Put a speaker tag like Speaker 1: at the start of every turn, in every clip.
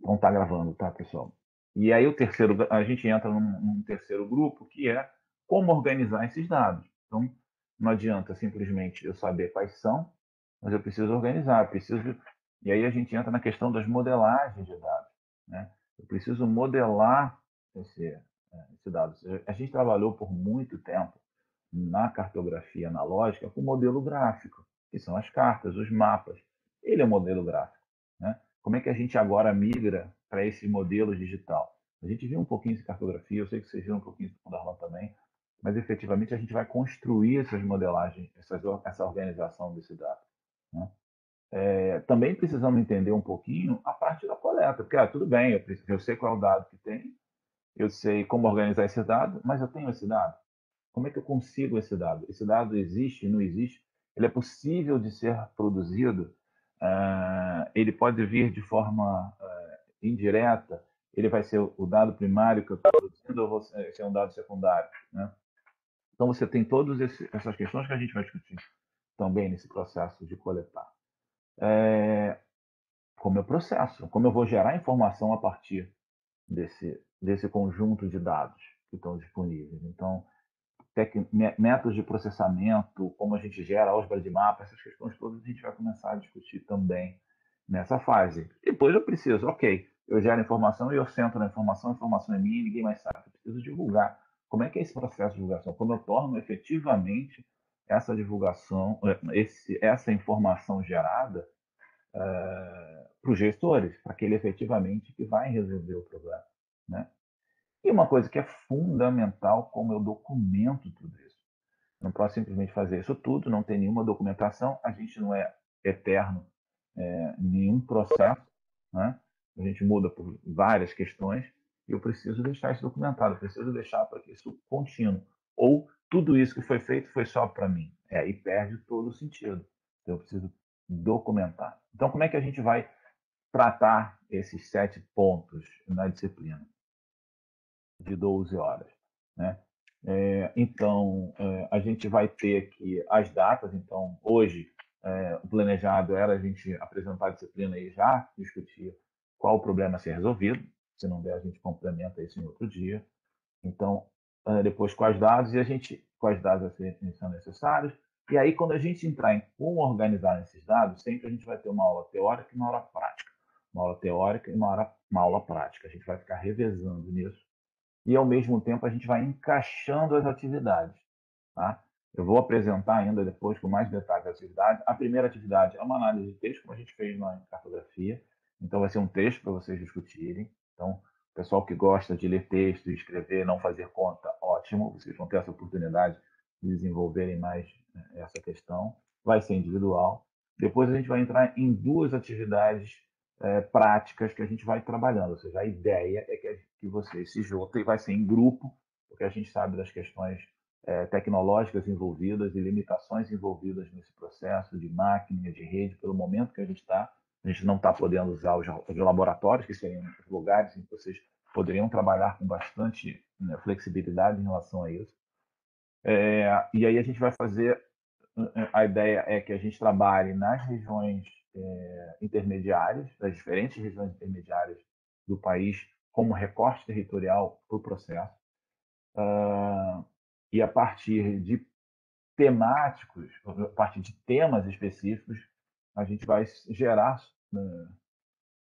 Speaker 1: Não está gravando, tá, pessoal? E aí a gente entra num terceiro grupo, que é como organizar esses dados. Então, não adianta simplesmente eu saber quais são, mas eu preciso organizar, e aí a gente entra na questão das modelagens de dados, né? Eu preciso modelar esse dado. Ou seja, a gente trabalhou por muito tempo na cartografia analógica com modelo gráfico, que são as cartas, os mapas. Ele é um modelo gráfico, né? Como é que a gente agora migra para esse modelo digital? A gente viu um pouquinho de cartografia, eu sei que vocês viram um pouquinho do Darlan também, mas efetivamente a gente vai construir essas modelagens, essa organização desse dado, né? Também precisamos entender um pouquinho a parte da coleta, porque tudo bem, eu sei qual é o dado que tem, eu sei como organizar esse dado, mas eu tenho esse dado. Como é que eu consigo esse dado? Esse dado existe, não existe? Ele é possível de ser produzido? Ele pode vir de forma indireta? Ele vai ser o dado primário que eu estou produzindo ou vai ser um dado secundário? Né? Então, você tem todas essas questões que a gente vai discutir também nesse processo de coletar. Como eu processo? Como eu vou gerar informação a partir desse conjunto de dados que estão disponíveis? Então, métodos de processamento, como a gente gera álgebra de mapa, essas questões todas a gente vai começar a discutir também nessa fase. Depois eu preciso, ok, eu gero informação e eu centro na informação, a informação é minha e ninguém mais sabe. Eu preciso divulgar. Como é que é esse processo de divulgação? Como eu torno efetivamente essa divulgação, essa informação gerada para os gestores, para aquele efetivamente que vai resolver o problema, né? E uma coisa que é fundamental, como eu documento tudo isso. Não posso simplesmente fazer isso tudo, não tem nenhuma documentação, a gente não é eterno em nenhum processo, né? A gente muda por várias questões e eu preciso deixar isso documentado, eu preciso deixar para que isso contínuo. Ou tudo isso que foi feito foi só para mim. E perde todo o sentido. Então eu preciso documentar. Então, como é que a gente vai tratar esses 7 pontos na disciplina de 12 horas, né? Então, a gente vai ter aqui as datas. Então, hoje, o planejado era a gente apresentar a disciplina e já discutir qual o problema a ser resolvido. Se não der, a gente complementa isso em outro dia. Então, depois quais dados são necessários. E aí, quando a gente entrar em como organizar esses dados, sempre a gente vai ter uma aula teórica e uma aula prática. Uma aula teórica e uma aula prática. A gente vai ficar revezando nisso e, ao mesmo tempo, a gente vai encaixando as atividades. Tá? Eu vou apresentar ainda depois, com mais detalhes, a atividade. A primeira atividade é uma análise de texto, como a gente fez na cartografia. Então, vai ser um texto para vocês discutirem. Então, o pessoal que gosta de ler texto e escrever, não fazer conta, ótimo. Vocês vão ter essa oportunidade de desenvolverem mais essa questão. Vai ser individual. Depois, a gente vai entrar em duas atividades práticas que a gente vai trabalhando. Ou seja, a ideia é que vocês se juntem e vai ser em grupo, porque a gente sabe das questões tecnológicas envolvidas e limitações envolvidas nesse processo de máquina, de rede, pelo momento que a gente está. A gente não está podendo usar os laboratórios, que seriam os lugares em que vocês poderiam trabalhar com bastante, né, flexibilidade em relação a isso. E aí a gente vai fazer, a ideia é que a gente trabalhe nas regiões intermediárias, das diferentes regiões intermediárias do país, como recorte territorial para o processo. E a partir de a partir de temas específicos, a gente vai gerar, não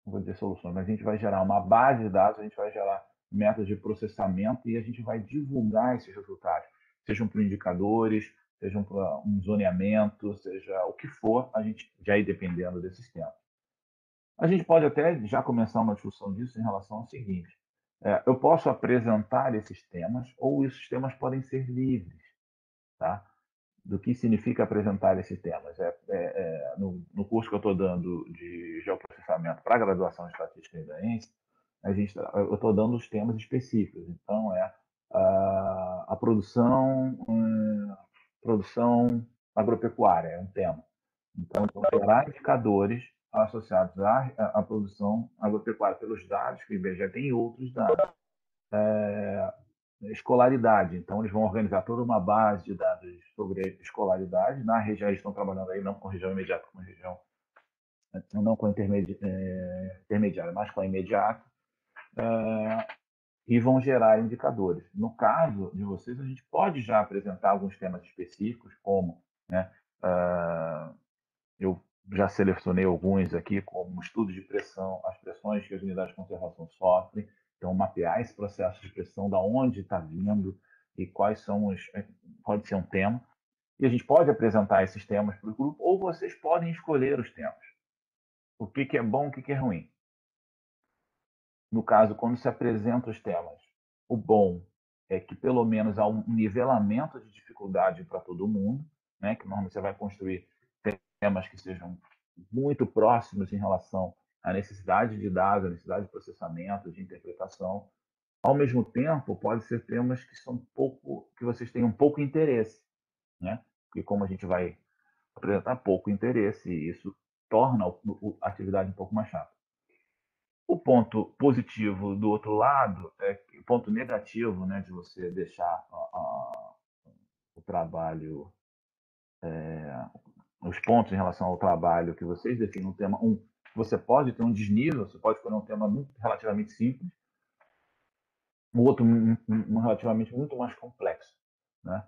Speaker 1: vou dizer soluções, mas a gente vai gerar uma base de dados, a gente vai gerar métodos de processamento e a gente vai divulgar esses resultados, sejam para indicadores, sejam para um zoneamento, seja o que for, a gente já ir dependendo desses temas. A gente pode até já começar uma discussão disso em relação ao seguinte: eu posso apresentar esses temas ou esses temas podem ser livres, tá? Do que significa apresentar esses temas. No curso que eu estou dando de geoprocessamento para a graduação em Estatística e Daense, eu estou dando os temas específicos. Então, a produção agropecuária, é um tema. Então, gerar indicadores associados à produção agropecuária pelos dados que o IBGE tem e outros dados. Escolaridade. Então, eles vão organizar toda uma base de dados sobre escolaridade. Na região, eles estão trabalhando aí não com região imediata, com região não com intermediário, mas com a imediata, e vão gerar indicadores. No caso de vocês, a gente pode já apresentar alguns temas específicos, como, né, eu já selecionei alguns aqui, como estudo de pressão, as pressões que as unidades de conservação sofrem, então mapear esse processo de pressão, da onde está vindo e quais são pode ser um tema, e a gente pode apresentar esses temas para o grupo, ou vocês podem escolher os temas. O que é bom, o que é ruim. No caso, quando se apresenta os temas, o bom é que pelo menos há um nivelamento de dificuldade para todo mundo, né? Que normalmente você vai construir temas que sejam muito próximos em relação à necessidade de dados, à necessidade de processamento, de interpretação. Ao mesmo tempo, pode ser temas que são que vocês tenham pouco interesse, né? Porque como a gente vai apresentar pouco interesse, isso torna a atividade um pouco mais chata. O ponto positivo do outro lado, o ponto negativo, né, de você deixar o trabalho, os pontos em relação ao trabalho que vocês definem um tema, você pode ter um desnível, você pode escolher um tema relativamente simples, o outro relativamente muito mais complexo, né?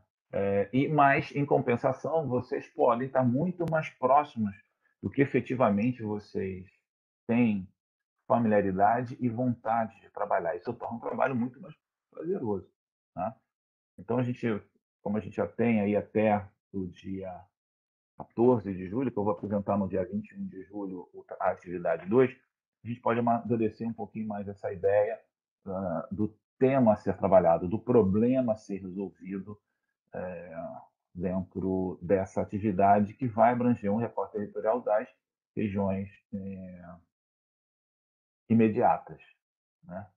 Speaker 1: Mas, em compensação, vocês podem estar muito mais próximos do que efetivamente vocês têm familiaridade e vontade de trabalhar. Isso torna um trabalho muito mais prazeroso. Tá? Então, como a gente já tem aí até o dia 14 de julho, que eu vou apresentar no dia 21 de julho a atividade 2, a gente pode amadurecer um pouquinho mais essa ideia do tema a ser trabalhado, do problema a ser resolvido dentro dessa atividade que vai abranger um recorte territorial das regiões imediatas, né?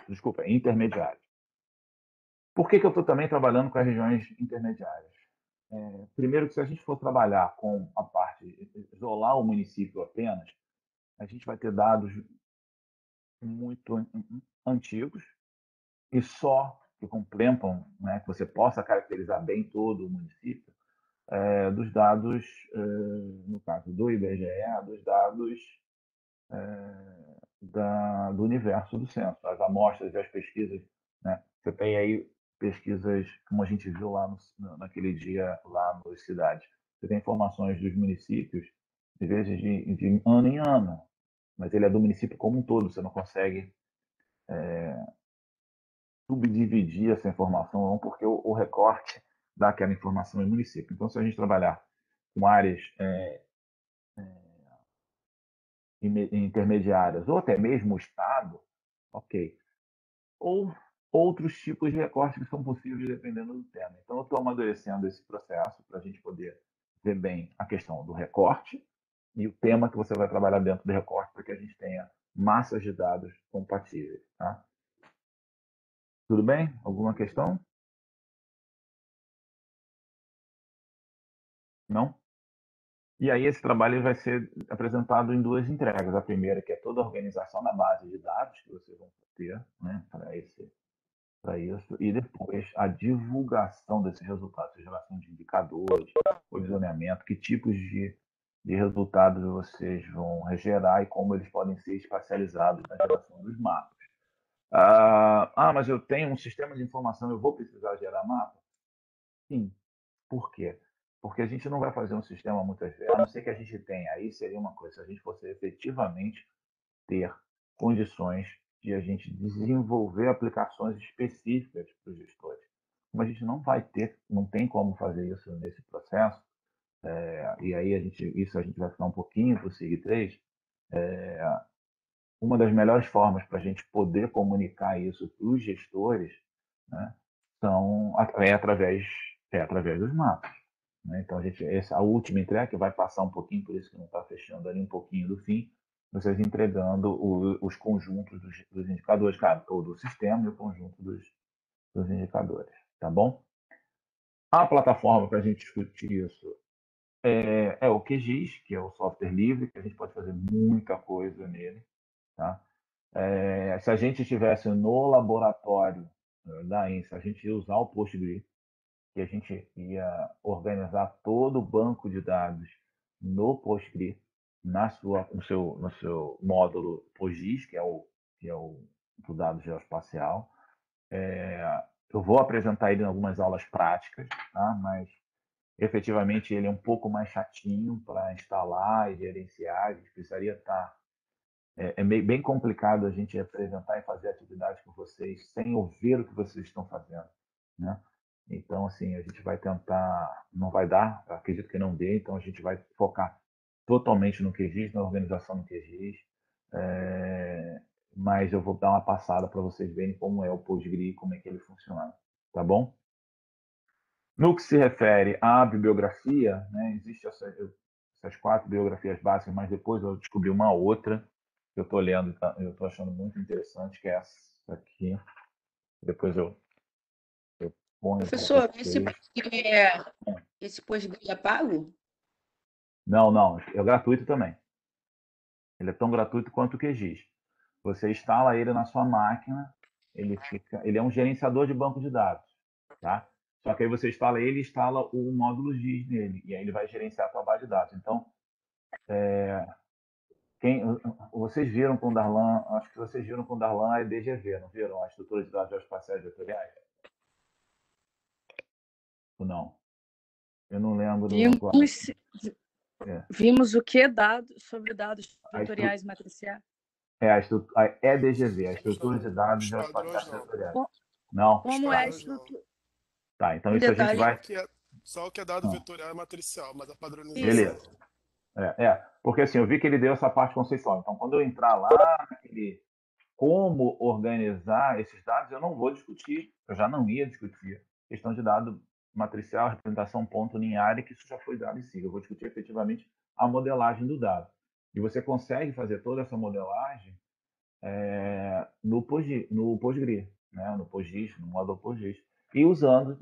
Speaker 1: Desculpa, intermediárias. Por que eu estou também trabalhando com as regiões intermediárias? Primeiro, que se a gente for trabalhar com a parte, isolar o município apenas, a gente vai ter dados muito antigos e só que complementam, né, que você possa caracterizar bem todo o município, dos dados, no caso do IBGE, dos dados do universo do censo, as amostras e as pesquisas, né? Você tem aí pesquisas, como a gente viu lá naquele dia lá nas cidades. Você tem informações dos municípios, às vezes de ano em ano, mas ele é do município como um todo, você não consegue subdividir essa informação, não, porque o recorte dá aquela informação em município. Então, se a gente trabalhar com áreas intermediárias, ou até mesmo o Estado, ok. Ou outros tipos de recortes que são possíveis dependendo do tema. Então, eu estou amadurecendo esse processo para a gente poder ver bem a questão do recorte e o tema que você vai trabalhar dentro do recorte para que a gente tenha massas de dados compatíveis. Tá? Tudo bem? Alguma questão? Não? E aí esse trabalho vai ser apresentado em duas entregas. A primeira, que é toda a organização da base de dados que vocês vão ter, né, para isso, e depois a divulgação desses resultados, a geração de indicadores, posicionamento, que tipos de resultados vocês vão gerar e como eles podem ser espacializados na geração dos mapas. Mas eu tenho um sistema de informação, eu vou precisar gerar mapa? Sim. Por quê? Porque a gente não vai fazer um sistema muitas vezes, a não ser que a gente tenha, aí seria uma coisa, se a gente fosse efetivamente ter condições de a gente desenvolver aplicações específicas para os gestores. Como a gente não vai ter, não tem como fazer isso nesse processo, e aí isso a gente vai ficar um pouquinho para o SIG3, uma das melhores formas para a gente poder comunicar isso para os gestores, né, através dos mapas. Né? Então, a última entrega, que vai passar um pouquinho, por isso que não está fechando ali um pouquinho do fim, vocês entregando os conjuntos dos indicadores, claro, todo o sistema e o conjunto dos indicadores. Tá bom? A plataforma para a gente discutir isso é o QGIS, que é o software livre, que a gente pode fazer muita coisa nele. Tá? Se a gente estivesse no laboratório da INSA, a gente ia usar o PostGIS, que a gente ia organizar todo o banco de dados no PostGIS, no seu módulo PostGIS, que é o dado geoespacial. Eu vou apresentar ele em algumas aulas práticas, tá? Mas efetivamente ele é um pouco mais chatinho para instalar e gerenciar. A gente precisaria estar. Bem complicado a gente apresentar e fazer atividade com vocês sem ouvir o que vocês estão fazendo, né? Então, assim, a gente vai tentar, não vai dar, acredito que não dê, então a gente vai focar totalmente no QGIS, na organização no QGIS, mas eu vou dar uma passada para vocês verem como é o PostGRI, como é que ele funciona, tá bom? No que se refere à bibliografia, né, existem essas 4 biografias básicas, mas depois eu descobri uma outra que eu estou lendo, eu estou achando muito interessante, que é essa aqui. Depois eu ponho para
Speaker 2: Professor,
Speaker 1: vocês.
Speaker 2: esse pós-grade é pago?
Speaker 1: Não, é gratuito também. Ele é tão gratuito quanto o QGIS. Você instala ele na sua máquina, ele é um gerenciador de banco de dados, tá? Só que aí você instala ele e instala o módulo GIS nele, e aí ele vai gerenciar a sua base de dados. Então, vocês viram com o Darlan, acho que vocês viram com o Darlan a EDGV, não viram? A estrutura de dados geoespaciais vetoriais? Ou não? Eu não lembro agora.
Speaker 2: Vimos o que sobre dados vetoriais matriciais?
Speaker 1: A EDGV, a estrutura de dados
Speaker 3: Os padrões
Speaker 1: geoespaciais
Speaker 3: não.
Speaker 1: vetoriais. Não?
Speaker 2: Como é a estrutura?
Speaker 1: Tá, então
Speaker 2: Um
Speaker 1: isso a gente
Speaker 2: detalhe.
Speaker 1: vai.
Speaker 3: Só o que é dado vetorial é matricial, mas a padronização.
Speaker 1: Beleza. Porque assim, eu vi que ele deu essa parte conceitual. Então, quando eu entrar lá naquele como organizar esses dados, eu não vou discutir, eu já não ia discutir questão de dado matricial, representação ponto linear, que isso já foi dado em si. Eu vou discutir efetivamente a modelagem do dado. E você consegue fazer toda essa modelagem no PostGRI, né? No PostGIS, no módulo PostGIS. E usando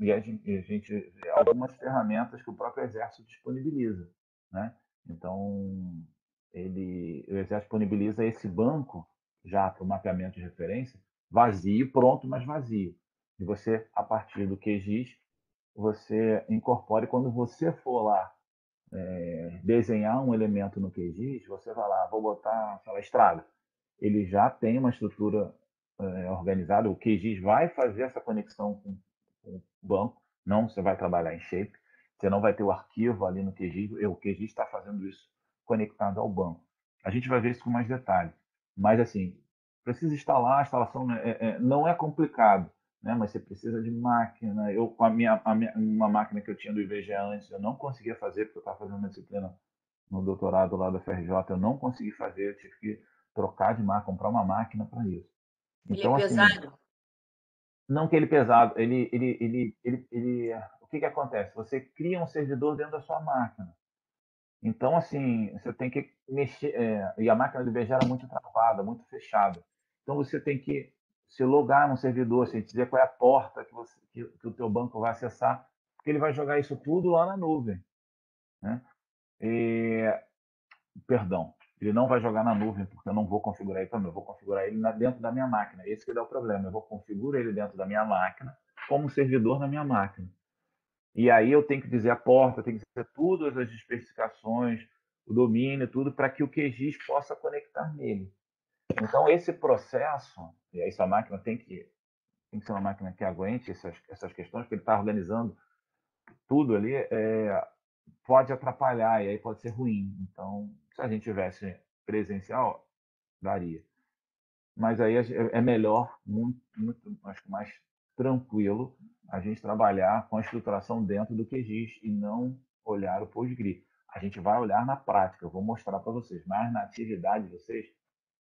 Speaker 1: algumas ferramentas que o próprio Exército disponibiliza, né? Então, o Exército disponibiliza esse banco já para o mapeamento de referência, vazio, pronto, mas vazio. E você, a partir do QGIS, você incorpora, e quando você for lá desenhar um elemento no QGIS, você vai lá, vou botar, sei lá, estrada. Ele já tem uma estrutura organizada, o QGIS vai fazer essa conexão com o banco, não você vai trabalhar em shape, você não vai ter o arquivo ali no QGIS, o QGIS está fazendo isso conectado ao banco. A gente vai ver isso com mais detalhe. Mas, assim, precisa instalar, a instalação não é complicado, né? Mas você precisa de máquina. Eu, com uma máquina que eu tinha do IBGE antes, eu não conseguia fazer, porque eu estava fazendo uma disciplina no doutorado lá da FRJ, eu não consegui fazer, eu tive que trocar de máquina, comprar uma máquina para isso. Então,
Speaker 2: Ele é pesado?
Speaker 1: Assim, não que ele pesado, o que acontece? Você cria um servidor dentro da sua máquina. Então, assim, você tem que mexer, e a máquina do IBGE era muito travada, muito fechada. Então, você tem que se logar no servidor, assim, dizer qual é a porta que o teu banco vai acessar, porque ele vai jogar isso tudo lá na nuvem, né? Perdão, ele não vai jogar na nuvem, porque eu não vou configurar ele também, eu vou configurar ele dentro da minha máquina. Esse que dá o problema, eu vou configurar ele dentro da minha máquina, como servidor na minha máquina. E aí eu tenho que dizer a porta, tenho que dizer todas as especificações, o domínio, tudo, para que o QGIS possa conectar nele. Então, esse processo, e aí essa máquina tem que ser uma máquina que aguente essas questões, porque ele está organizando tudo ali, pode atrapalhar, e aí pode ser ruim. Então, se a gente tivesse presencial, daria. Mas aí é melhor, acho que mais tranquilo, a gente trabalhar com a estruturação dentro do QGIS e não olhar o PostGRI. A gente vai olhar na prática, eu vou mostrar para vocês, mas na atividade de vocês,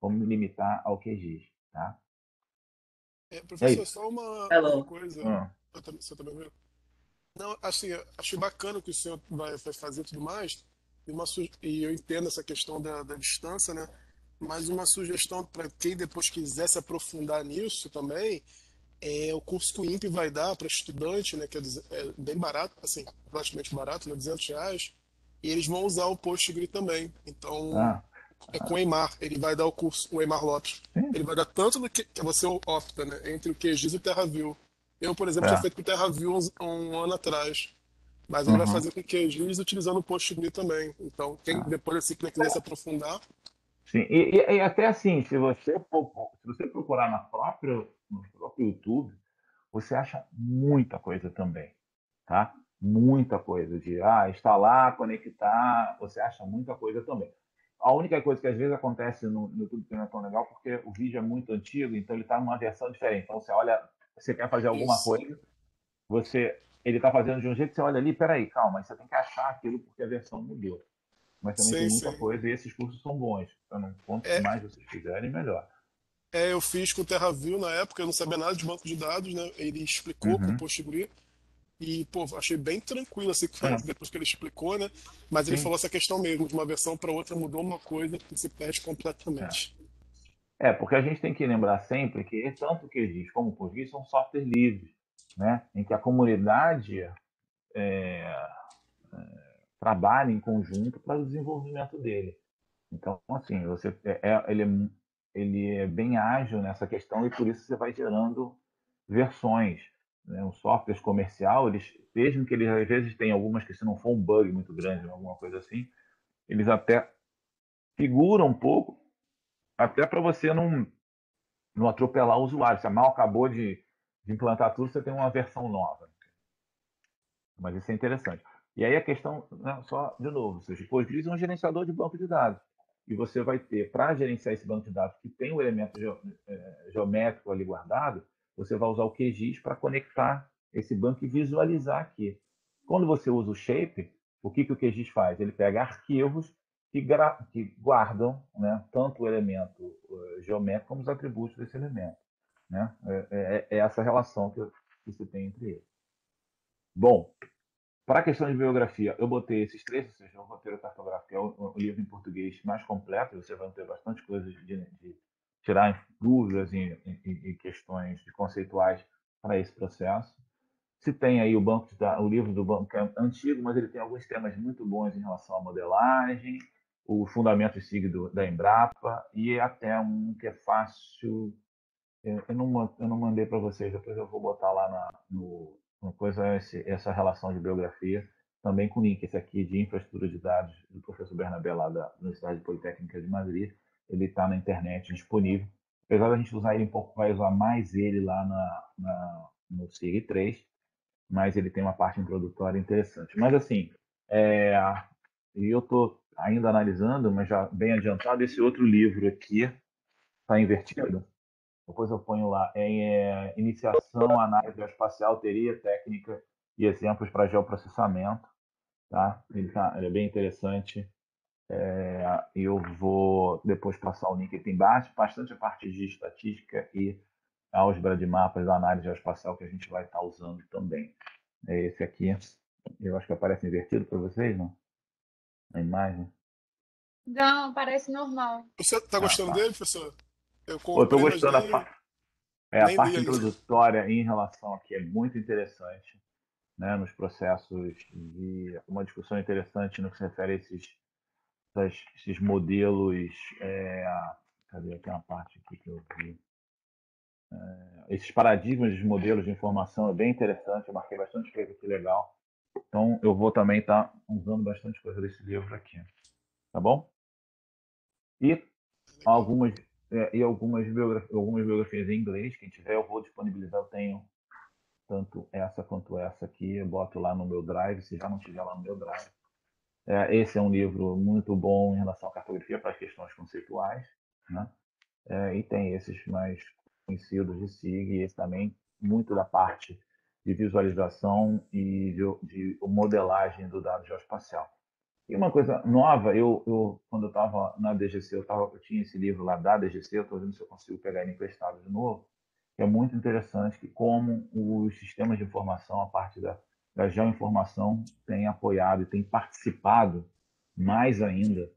Speaker 1: vamos limitar ao QGIS, tá?
Speaker 3: Professor, só uma coisa,
Speaker 1: Ah.
Speaker 3: você também viu? Não, assim, achei bacana o que o senhor vai fazer e tudo mais, e eu entendo essa questão da distância, né? Mas uma sugestão para quem depois quiser se aprofundar nisso também, é o curso que o INPE vai dar para estudante, né? Que é bem barato, assim, praticamente barato, né? R$ 200, e eles vão usar o PostGRI também. Então, é com o Eimar, ele vai dar o curso, o Eimar Lopes.
Speaker 1: Sim.
Speaker 3: Ele vai dar tanto no que você opta, né? Entre o QGIS e o TerraView. Eu, por exemplo, tinha feito com o TerraView um ano atrás. Mas ele vai
Speaker 1: Uhum.
Speaker 3: fazer com QGIS utilizando o PostGRI também. Então, quem
Speaker 1: Ah,
Speaker 3: depois assim, quem quiser se aprofundar,
Speaker 1: sim. E até assim, se você procurar no próprio YouTube, você acha muita coisa também, tá? Muita coisa de instalar, conectar, você acha muita coisa também. A única coisa que às vezes acontece no YouTube que não é tão legal, porque o vídeo é muito antigo, então ele está numa versão diferente. Então você olha, você quer fazer alguma
Speaker 3: isso.
Speaker 1: coisa, ele está fazendo de um jeito, você olha ali, peraí, calma, você tem que achar aquilo porque a versão mudou. Mas também tem
Speaker 3: Sim,
Speaker 1: muita
Speaker 3: sim.
Speaker 1: coisa e esses cursos são bons. Então, quanto
Speaker 3: É,
Speaker 1: mais vocês fizerem, melhor.
Speaker 3: eu fiz com o TerraView na época, eu não sabia nada de banco de dados, né? Ele explicou com o
Speaker 1: Uhum.
Speaker 3: PostGRI e, pô, achei bem tranquilo, assim,
Speaker 1: É,
Speaker 3: depois que ele explicou, né? Mas ele
Speaker 1: sim.
Speaker 3: falou essa questão mesmo, de uma versão para outra mudou uma coisa que se perde
Speaker 1: É.
Speaker 3: completamente.
Speaker 1: Porque a gente tem que lembrar sempre que tanto o QGIS como o PostGIS são software livres, né? Em que a comunidade trabalha em conjunto para o desenvolvimento dele. Então, assim, ele é bem ágil nessa questão e por isso você vai gerando versões. Né? Os softwares comercial, mesmo que eles às vezes tenham algumas que se não for um bug muito grande, alguma coisa assim, eles até figuram um pouco, até para você não atropelar o usuário. Você mal acabou de implantar tudo, você tem uma versão nova. Mas isso é interessante. E aí a questão, né, só de novo, ou seja, o PostGIS é um gerenciador de banco de dados. E você vai ter, para gerenciar esse banco de dados que tem o elemento geométrico ali guardado, você vai usar o QGIS para conectar esse banco e visualizar aqui. Quando você usa o Shape, o que o QGIS faz? Ele pega arquivos que guardam, né, tanto o elemento geométrico como os atributos desse elemento. Né? É essa relação que se tem entre eles. Bom, para a questão de biografia, eu botei esses três, ou seja, o roteiro cartográfico é o livro em português mais completo, você vai ter bastante coisas de tirar dúvidas e questões conceituais para esse processo. Se tem aí o livro do banco que é antigo, mas ele tem alguns temas muito bons em relação à modelagem, o fundamento SIG da Embrapa e até um que é fácil. Eu não mandei para vocês, depois eu vou botar lá no coisa essa relação de biografia, também com link. Esse aqui de infraestrutura de dados do professor Bernabé, lá da Universidade Politécnica de Madrid. Ele está na internet disponível. Apesar da gente usar ele um pouco, vai usar mais ele lá no SIG 3, mas ele tem uma parte introdutória interessante. Mas assim, é, e eu estou ainda analisando, mas já bem adiantado, esse outro livro aqui está invertido. Depois eu ponho lá iniciação, análise geoespacial, teoria técnica e exemplos para geoprocessamento. Tá? Ele é bem interessante. E eu vou depois passar o link. Ele tem bastante a parte de estatística e álgebra de mapas da análise geoespacial que a gente vai estar usando também. Esse aqui, eu acho que aparece invertido para vocês, não? A imagem.
Speaker 2: Não, parece normal.
Speaker 3: Você está
Speaker 1: Ah,
Speaker 3: gostando
Speaker 1: tá.
Speaker 3: dele, professor? Eu
Speaker 1: Pô, eu tô
Speaker 3: comprei, mas
Speaker 1: gostando a
Speaker 3: nem li
Speaker 1: parte
Speaker 3: ainda.
Speaker 1: introdutória em relação aqui é muito interessante. Né, nos processos de uma discussão interessante no que se refere a esses modelos. Cadê aqui uma parte aqui que eu vi? Esses paradigmas de modelos de informação é bem interessante, eu marquei bastante coisa aqui legal. Então, eu vou também estar usando bastante coisa desse livro aqui. Tá bom? E
Speaker 3: Legal.
Speaker 1: algumas biografias em inglês, quem tiver, eu vou disponibilizar. Eu tenho tanto essa quanto essa aqui, eu boto lá no meu Drive, se já não tiver lá no meu Drive. Esse é um livro muito bom em relação à cartografia para as questões conceituais, né? E tem esses mais conhecidos de SIG, e esse também muito da parte de visualização e de modelagem do dado geoespacial. E uma coisa nova, quando eu estava na DGC, eu tinha esse livro lá da DGC, eu estou vendo se eu consigo pegar ele emprestado de novo, que é muito interessante que como os sistemas de informação, a parte da geoinformação, tem apoiado e tem participado mais ainda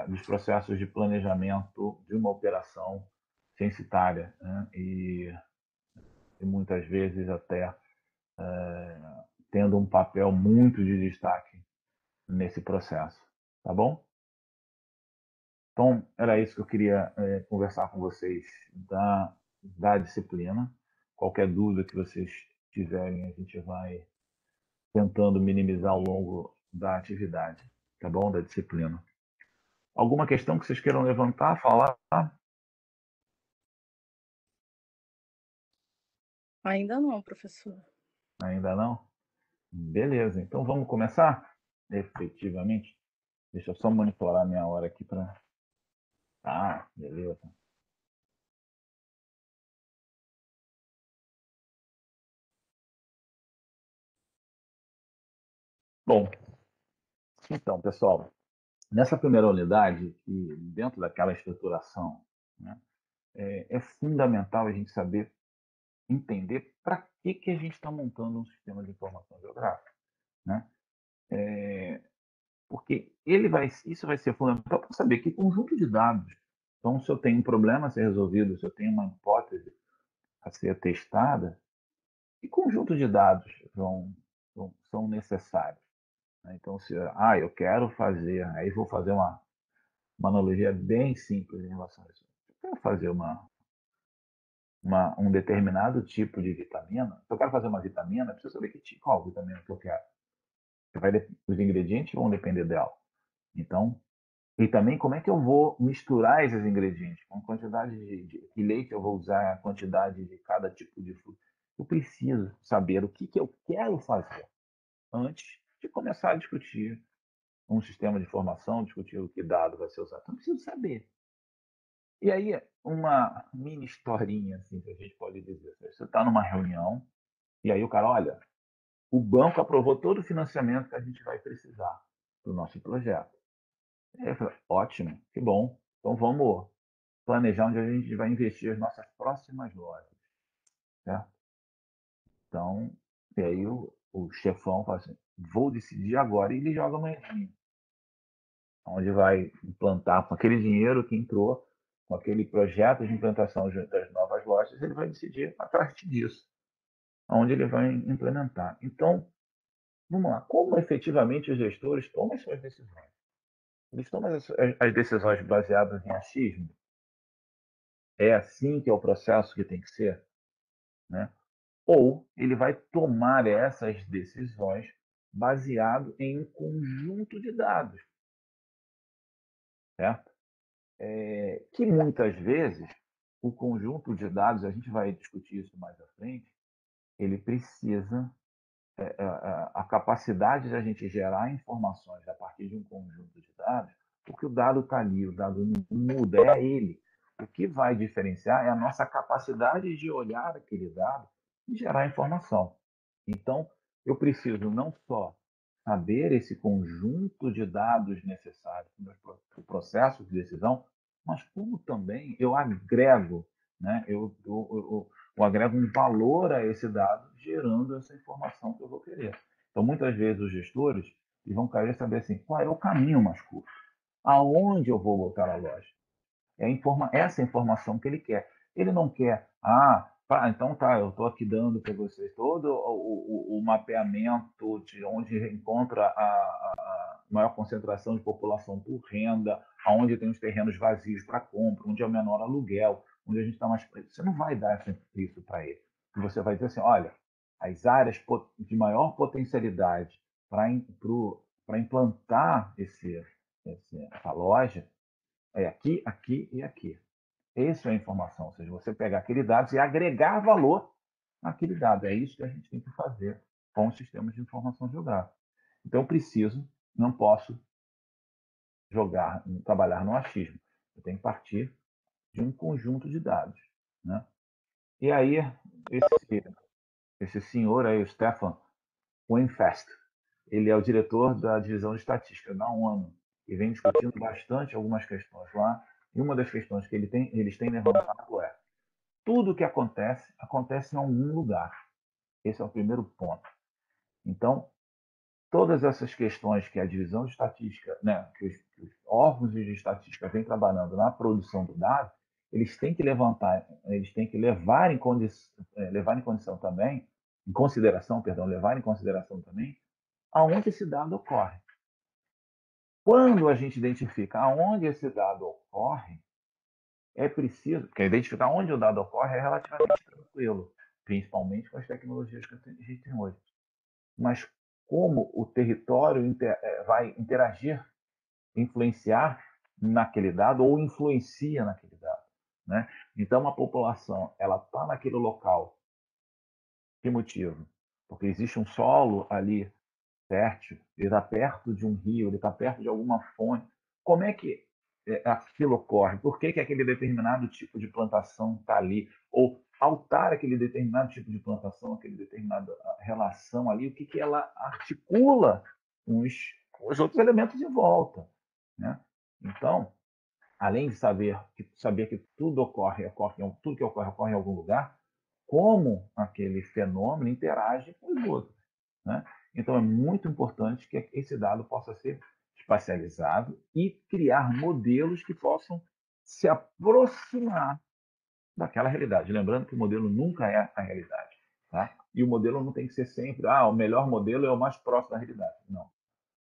Speaker 1: dos processos de planejamento de uma operação censitária, né? E muitas vezes até tendo um papel muito de destaque nesse processo, tá bom? Então, era isso que eu queria conversar com vocês da disciplina. Qualquer dúvida que vocês tiverem, a gente vai tentando minimizar ao longo da atividade, tá bom? Da disciplina. Alguma questão que vocês queiram levantar, falar?
Speaker 4: Ainda não, professor.
Speaker 1: Ainda não? Beleza, então vamos começar? Efetivamente. Deixa eu só monitorar minha hora aqui para. Ah, beleza. Bom, então, pessoal, nessa primeira unidade, e dentro daquela estruturação, né, é fundamental a gente saber entender para que a gente está montando um sistema de informação geográfica, né? Porque isso vai ser fundamental para saber que conjunto de dados. Então, se eu tenho um problema a ser resolvido, se eu tenho uma hipótese a ser testada, que conjunto de dados são necessários? Né? Então, se eu quero fazer, aí vou fazer uma analogia bem simples em relação a isso. Eu quero fazer um determinado tipo de vitamina. Se eu quero fazer uma vitamina, eu preciso saber qual vitamina que eu quero. Os ingredientes vão depender dela. Então, e também como é que eu vou misturar esses ingredientes, com a quantidade de leite eu vou usar, a quantidade de cada tipo de fruta. Eu preciso saber o que eu quero fazer antes de começar a discutir um sistema de informação, discutir o que dado vai ser usado. Então, eu preciso saber. E aí, uma mini historinha, assim, que a gente pode dizer. Você está numa reunião, e aí o cara, olha, o banco aprovou todo o financiamento que a gente vai precisar para o nosso projeto. E aí eu falei, ótimo, que bom. Então vamos planejar onde a gente vai investir as nossas próximas lojas. Certo? Então, e aí o chefão fala assim, vou decidir agora, e ele joga moedinha. Onde vai implantar com aquele dinheiro que entrou, com aquele projeto de implantação das novas lojas, ele vai decidir a partir disso, onde ele vai implementar. Então, vamos lá, como efetivamente os gestores tomam as suas decisões? Eles tomam as decisões baseadas em achismo? É assim que é o processo que tem que ser? Né? Ou ele vai tomar essas decisões baseado em um conjunto de dados, certo? Que muitas vezes o conjunto de dados, a gente vai discutir isso mais à frente, ele precisa, a capacidade de a gente gerar informações a partir de um conjunto de dados, porque o dado está ali, o dado não muda, é ele. O que vai diferenciar é a nossa capacidade de olhar aquele dado e gerar informação. Então, eu preciso não só saber esse conjunto de dados necessários para o processo de decisão, mas como também eu agrego, né? Eu agrego um valor a esse dado, gerando essa informação que eu vou querer. Então, muitas vezes, os gestores vão querer saber assim, qual é o caminho mais curto? Aonde eu vou botar a loja? Essa informação que ele quer. Ele não quer, então tá, eu estou aqui dando para vocês todo o mapeamento de onde encontra a maior concentração de população por renda, aonde tem os terrenos vazios para compra, onde é o menor aluguel, onde a gente está mais preso. Você não vai dar isso para ele. Você vai dizer assim, olha, as áreas de maior potencialidade para implantar essa loja é aqui, aqui e aqui. Essa é a informação, ou seja, você pegar aquele dado e agregar valor naquele dado. É isso que a gente tem que fazer com os sistemas de informação geográfica. Então, eu preciso, não posso trabalhar no achismo. Eu tenho que partir de um conjunto de dados. Né? E aí, esse senhor aí, o Stefan Winfest, ele é o diretor da divisão de estatística da ONU e vem discutindo bastante algumas questões lá. E uma das questões que eles têm levantado é tudo o que acontece em algum lugar. Esse é o primeiro ponto. Então, todas essas questões que a divisão de estatística, né, que os órgãos de estatística vêm trabalhando na produção do dado, eles têm que levar em consideração também, aonde esse dado ocorre. Quando a gente identifica aonde esse dado ocorre, é preciso, porque identificar onde o dado ocorre é relativamente tranquilo, principalmente com as tecnologias que a gente tem hoje. Mas como o território vai interagir, influenciar naquele dado ou influencia naquele dado, né? Então, a população ela está naquele local. Que motivo? Porque existe um solo ali fértil, ele está perto de um rio, ele está perto de alguma fonte. Como é que aquilo ocorre? Por que aquele determinado tipo de plantação está ali? Ou faltar aquele determinado tipo de plantação, aquele determinada relação ali, o que ela articula os outros elementos em volta, né? Então, além de saber que tudo que ocorre em algum lugar, como aquele fenômeno interage com os outros, né? Então é muito importante que esse dado possa ser espacializado e criar modelos que possam se aproximar daquela realidade. Lembrando que o modelo nunca é a realidade, tá? E o modelo não tem que ser sempre, o melhor modelo é o mais próximo da realidade. Não.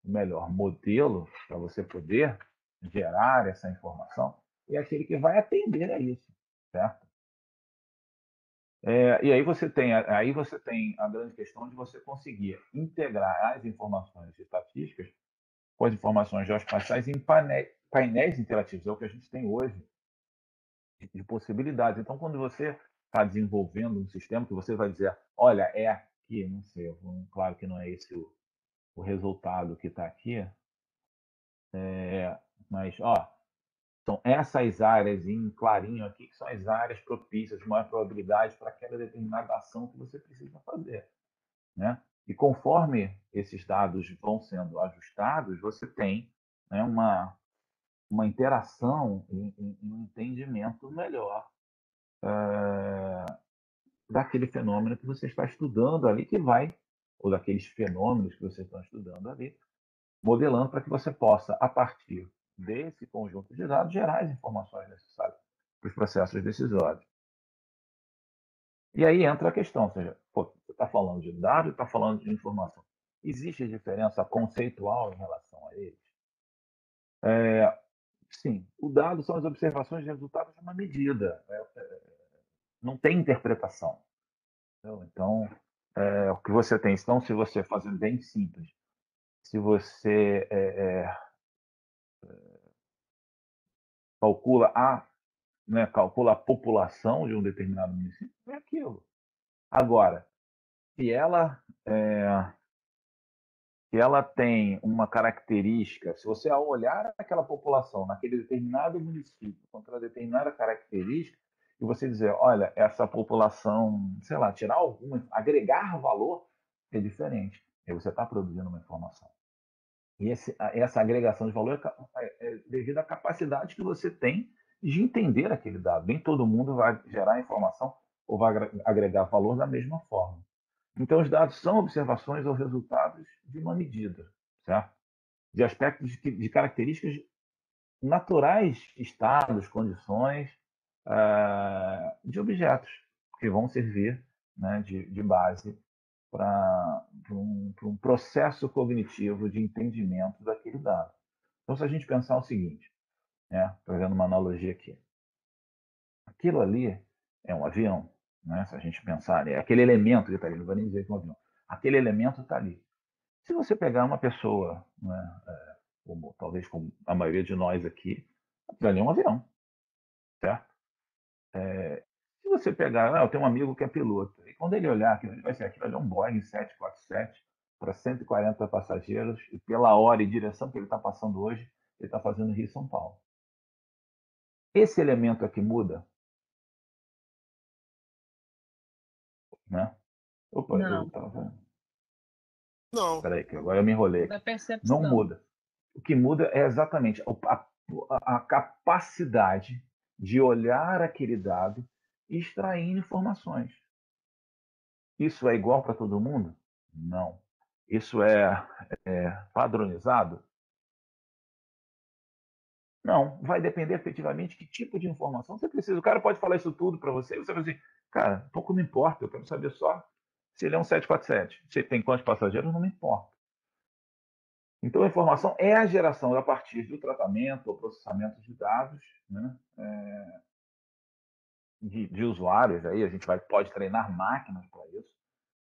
Speaker 1: O melhor modelo para você poder gerar essa informação é aquele que vai atender a isso, certo? E aí você tem a grande questão de você conseguir integrar as informações estatísticas com as informações geoespaciais em painéis interativos. É o que a gente tem hoje de possibilidades. Então, quando você está desenvolvendo um sistema que você vai dizer, olha, é aqui, não sei, claro que não é esse o resultado que está aqui, mas, são essas áreas em clarinho aqui que são as áreas propícias, de maior probabilidade para aquela determinada ação que você precisa fazer, né? E conforme esses dados vão sendo ajustados, você tem, né, uma interação e um entendimento melhor daquele fenômeno que você está estudando ali, ou daqueles fenômenos que você está estudando ali, modelando para que você possa, a partir desse conjunto de dados, gerar as informações necessárias para os processos decisórios. E aí entra a questão, ou seja, você está falando de dados, está falando de informação. Existe diferença conceitual em relação a eles? Sim, o dado são as observações de resultados de uma medida. Não tem interpretação. Entendeu? Então, o que você tem. Então, se você fazer bem simples, se você calcula a população de um determinado município, é aquilo. Agora, se ela tem uma característica, se você ao olhar aquela população naquele determinado município com aquela determinada característica, e você dizer, olha, essa população, sei lá, tirar alguma, agregar valor, é diferente. Aí você está produzindo uma informação. E essa agregação de valor é devido à capacidade que você tem de entender aquele dado. Nem todo mundo vai gerar informação ou vai agregar valor da mesma forma. Então, os dados são observações ou resultados de uma medida, certo? De aspectos de características naturais, estados, condições de objetos que vão servir, né, de base para um processo cognitivo de entendimento daquele dado. Então, se a gente pensar o seguinte, né, trazendo uma analogia aqui, aquilo ali é um avião, né? Se a gente pensar, é aquele elemento que está ali, não vou nem dizer que é um avião, aquele elemento está ali. Se você pegar uma pessoa, né, como a maioria de nós aqui, aquilo ali é um avião, certo? Se você pegar, eu tenho um amigo que é piloto, e quando ele olhar aquilo, ele vai ser aquilo ali é um Boeing 747 para 140 passageiros, e pela hora e direção que ele está passando hoje, ele está fazendo Rio-São Paulo. Esse elemento aqui muda, né? Opa, eu
Speaker 4: Não.
Speaker 1: estava...
Speaker 3: Não,
Speaker 1: Espera aí, que agora eu me enrolei
Speaker 2: Da
Speaker 1: aqui. Não
Speaker 2: percepção.
Speaker 1: muda. O que muda é exatamente a capacidade de olhar aquele dado e extrair informações. Isso é igual para todo mundo? Não. Isso é padronizado? Não. Vai depender efetivamente que tipo de informação você precisa. O cara pode falar isso tudo para você e você vai dizer, cara, pouco me importa, eu quero saber só se ele é um 747. Se ele tem quantos passageiros, não me importa. Então, a informação é a geração a partir do tratamento ou processamento de dados, né, de usuários. Aí a gente pode treinar máquinas para isso,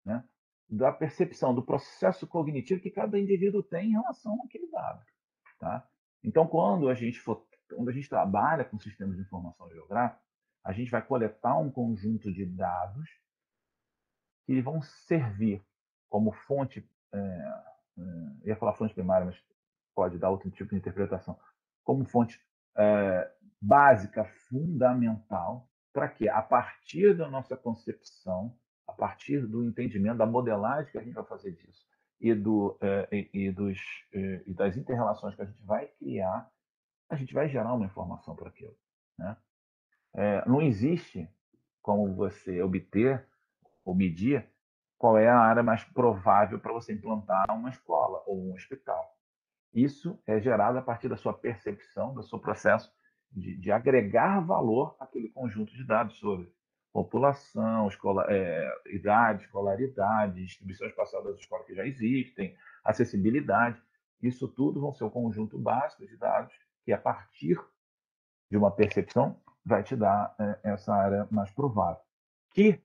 Speaker 1: né, da percepção, do processo cognitivo que cada indivíduo tem em relação àquele dado. Tá? Então, quando a gente trabalha com sistemas de informação geográfica, a gente vai coletar um conjunto de dados que vão servir como fonte, eu ia falar fonte primária, mas pode dar outro tipo de interpretação, como fonte básica, fundamental, para que, a partir da nossa concepção, a partir do entendimento, da modelagem que a gente vai fazer disso, e das inter-relações que a gente vai criar, a gente vai gerar uma informação para aquilo. Né? Não existe como você obter ou medir qual é a área mais provável para você implantar uma escola ou um hospital. Isso é gerado a partir da sua percepção, do seu processo de agregar valor àquele conjunto de dados sobre população, idade, escolaridade, distribuição espacial das escolas que já existem, acessibilidade. Isso tudo vão ser um conjunto básico de dados que, a partir de uma percepção, vai te dar essa área mais provável. Que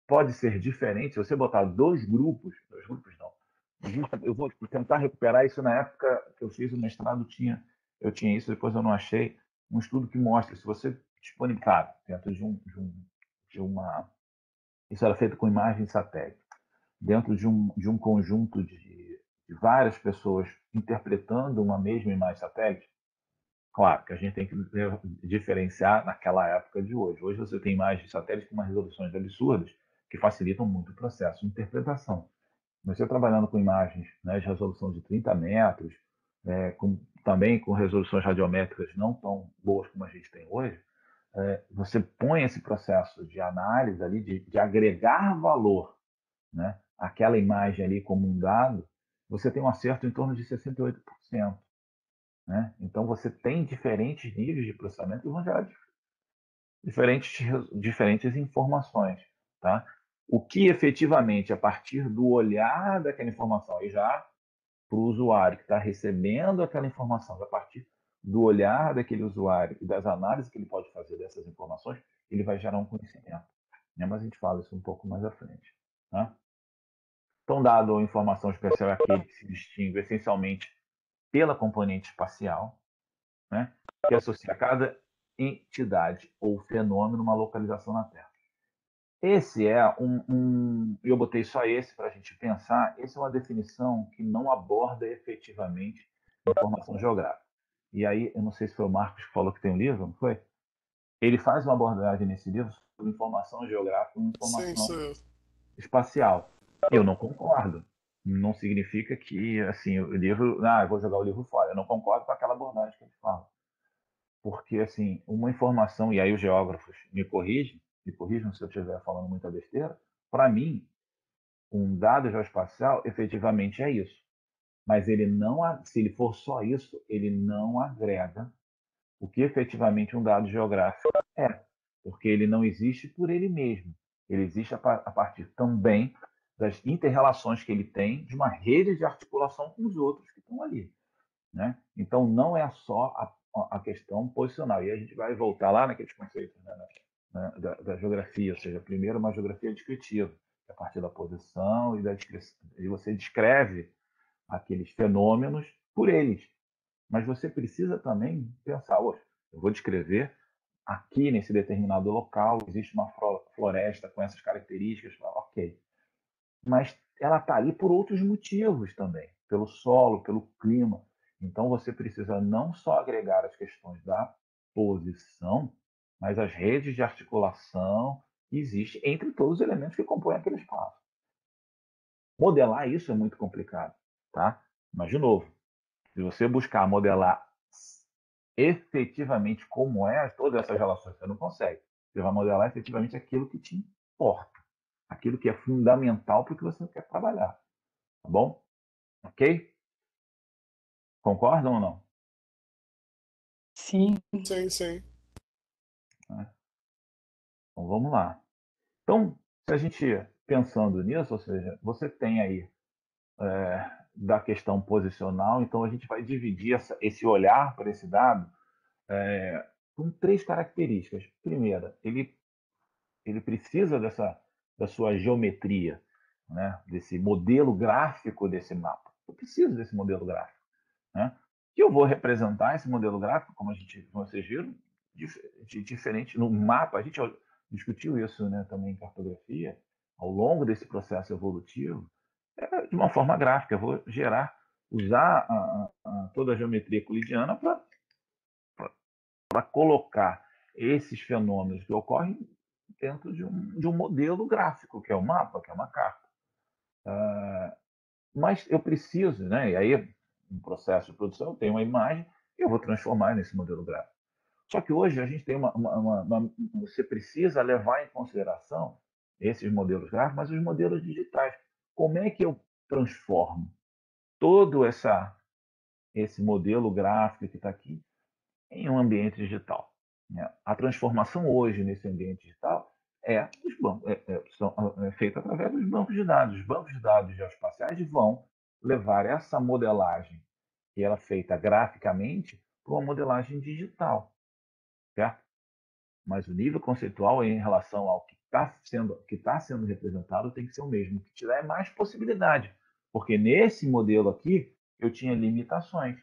Speaker 1: pode ser diferente se você botar dois grupos não. Eu vou tentar recuperar isso. Na época que eu fiz o mestrado, eu tinha isso, depois eu não achei um estudo que mostra, se você disponibilizar dentro de uma... Isso era feito com imagem satélite. Dentro de um conjunto de várias pessoas interpretando uma mesma imagem satélite, claro que a gente tem que diferenciar naquela época de hoje. Hoje você tem imagens de satélite com umas resoluções absurdas que facilitam muito o processo de interpretação. Você trabalhando com imagens, né, de resolução de 30 metros, também com resoluções radiométricas não tão boas como a gente tem hoje, você põe esse processo de análise ali, de agregar valor, né, àquela imagem ali como um dado, você tem um acerto em torno de 68%. Né? Então, você tem diferentes níveis de processamento que vão gerar diferentes informações. Tá? O que efetivamente, a partir do olhar daquela informação, e já para o usuário que está recebendo aquela informação, a partir do olhar daquele usuário e das análises que ele pode fazer dessas informações, ele vai gerar um conhecimento. Né? Mas a gente fala isso um pouco mais à frente. Tá? Então, dado a informação espacial é aquele que se distingue essencialmente pela componente espacial, né, que associa cada entidade ou fenômeno uma localização na Terra. Esse é eu botei só esse para a gente pensar, essa é uma definição que não aborda efetivamente informação geográfica. E aí, eu não sei se foi o Marcos que falou que tem um livro, não foi? Ele faz uma abordagem nesse livro sobre informação geográfica e informação espacial. Eu não concordo. Não significa que, assim, o livro, eu vou jogar o livro fora. Eu não concordo com aquela abordagem que ele fala. Porque, assim, uma informação, e aí os geógrafos me corrijam se eu estiver falando muita besteira, para mim, um dado geoespacial efetivamente é isso. Mas ele não, se ele for só isso, ele não agrega o que efetivamente um dado geográfico é. Porque ele não existe por ele mesmo. Ele existe a partir também das inter-relações que ele tem de uma rede de articulação com os outros que estão ali. Né? Então, não é só a questão posicional. E a gente vai voltar lá naqueles conceitos, né, da geografia, ou seja, primeiro uma geografia descritiva, que é a partir da posição e você descreve aqueles fenômenos por eles. Mas você precisa também pensar, eu vou descrever aqui nesse determinado local, existe uma floresta com essas características, ok. Mas ela está ali por outros motivos também, pelo solo, pelo clima. Então, você precisa não só agregar as questões da posição, mas as redes de articulação que existem entre todos os elementos que compõem aquele espaço. Modelar isso é muito complicado. Tá? Mas, de novo, se você buscar modelar efetivamente como é todas essas relações, você não consegue. Você vai modelar efetivamente aquilo que te importa, aquilo que é fundamental para o que você quer trabalhar. Tá bom? Ok? Concordam ou não?
Speaker 4: Sim.
Speaker 3: Sim.
Speaker 1: Então vamos lá. Então, se a gente pensando nisso, ou seja, você tem aí da questão posicional, então a gente vai dividir esse olhar para esse dado com três características. Primeira, ele precisa da sua geometria. né, desse modelo gráfico desse mapa. Eu preciso desse modelo gráfico, né? Que eu vou representar esse modelo gráfico, como vocês viram, diferente no mapa. A gente discutiu isso, né, também em cartografia, ao longo desse processo evolutivo, de uma forma gráfica. Eu vou usar toda a geometria euclidiana para colocar esses fenômenos que ocorrem dentro de um modelo gráfico, que é o mapa, que é uma carta. Mas eu preciso, né? E aí, no processo de produção, eu tenho uma imagem e eu vou transformar nesse modelo gráfico. Só que hoje a gente tem você precisa levar em consideração esses modelos gráficos, mas os modelos digitais. Como é que eu transformo todo esse modelo gráfico que está aqui em um ambiente digital? A transformação hoje nesse ambiente digital é feita através dos bancos de dados. Os bancos de dados geoespaciais vão levar essa modelagem, que era feita graficamente, para uma modelagem digital, certo? Mas o nível conceitual em relação ao que está sendo representado tem que ser o mesmo, que te dá mais possibilidade, porque nesse modelo aqui eu tinha limitações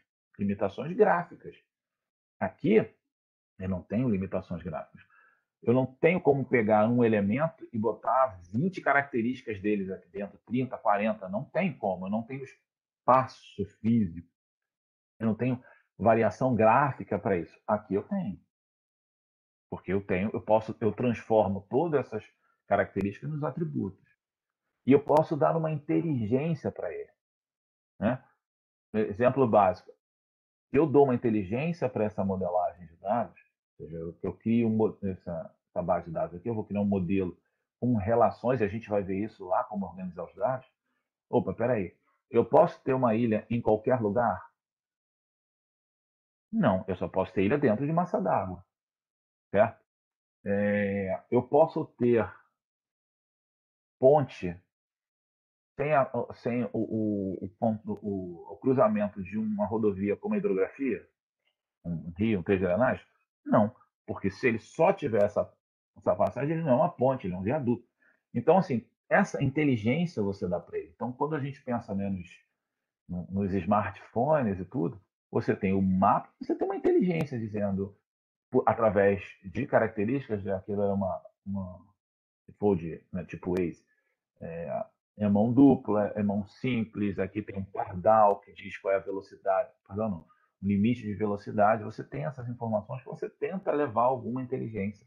Speaker 1: gráficas. Aqui eu não tenho limitações gráficas. Eu não tenho como pegar um elemento e botar 20 características deles aqui dentro, 30, 40, não tem como. Eu não tenho espaço físico, eu não tenho variação gráfica para isso. Aqui eu tenho. Porque eu transformo todas essas características nos atributos. E eu posso dar uma inteligência para ele, né? Exemplo básico. Eu dou uma inteligência para essa modelagem de dados, ou seja, eu crio essa base de dados aqui, eu vou criar um modelo com relações, e a gente vai ver isso lá, como organizar os dados. Opa, peraí, eu posso ter uma ilha em qualquer lugar? Não, eu só posso ter ilha dentro de massa d'água, certo? Eu posso ter ponte sem o cruzamento de uma rodovia como a hidrografia, um rio, um trecho de drenagem? Não, porque se ele só tiver essa passagem, ele não é uma ponte, ele é um viaduto. Então, assim, essa inteligência você dá para ele. Então, quando a gente pensa, né, nos smartphones e tudo, você tem o mapa, você tem uma inteligência dizendo, através de características, aquilo é uma fold, né, tipo Waze, é mão dupla, é mão simples, aqui tem um pardal que diz qual é a velocidade, pardal não, o limite de velocidade. Você tem essas informações que você tenta levar alguma inteligência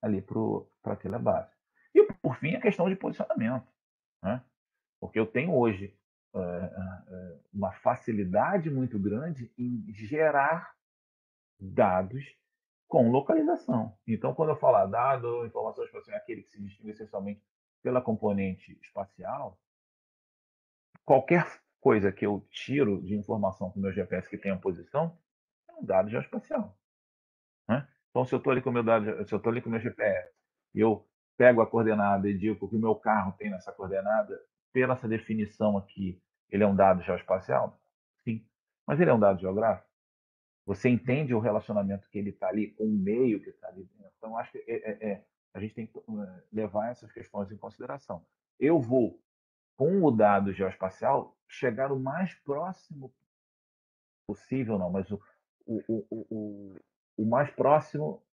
Speaker 1: ali para aquela base. E, por fim, a questão de posicionamento, né? Porque eu tenho hoje uma facilidade muito grande em gerar dados com localização. Então, quando eu falar dado, informação espacial, é aquele que se distingue essencialmente pela componente espacial, qualquer coisa que eu tiro de informação do meu GPS que tenha posição é um dado geoespacial, né? Então, se eu estou ali com o meu dado, se eu estou ali com o meu GPS e eu pego a coordenada e digo que o meu carro tem nessa coordenada, pela essa definição aqui, ele é um dado geoespacial? Sim. Mas ele é um dado geográfico? Você entende o relacionamento que ele está ali com o meio que está ali dentro? Então, acho que a gente tem que levar essas questões em consideração. Eu vou, com o dado geoespacial, chegar o mais próximo possível, não, mas o mais próximo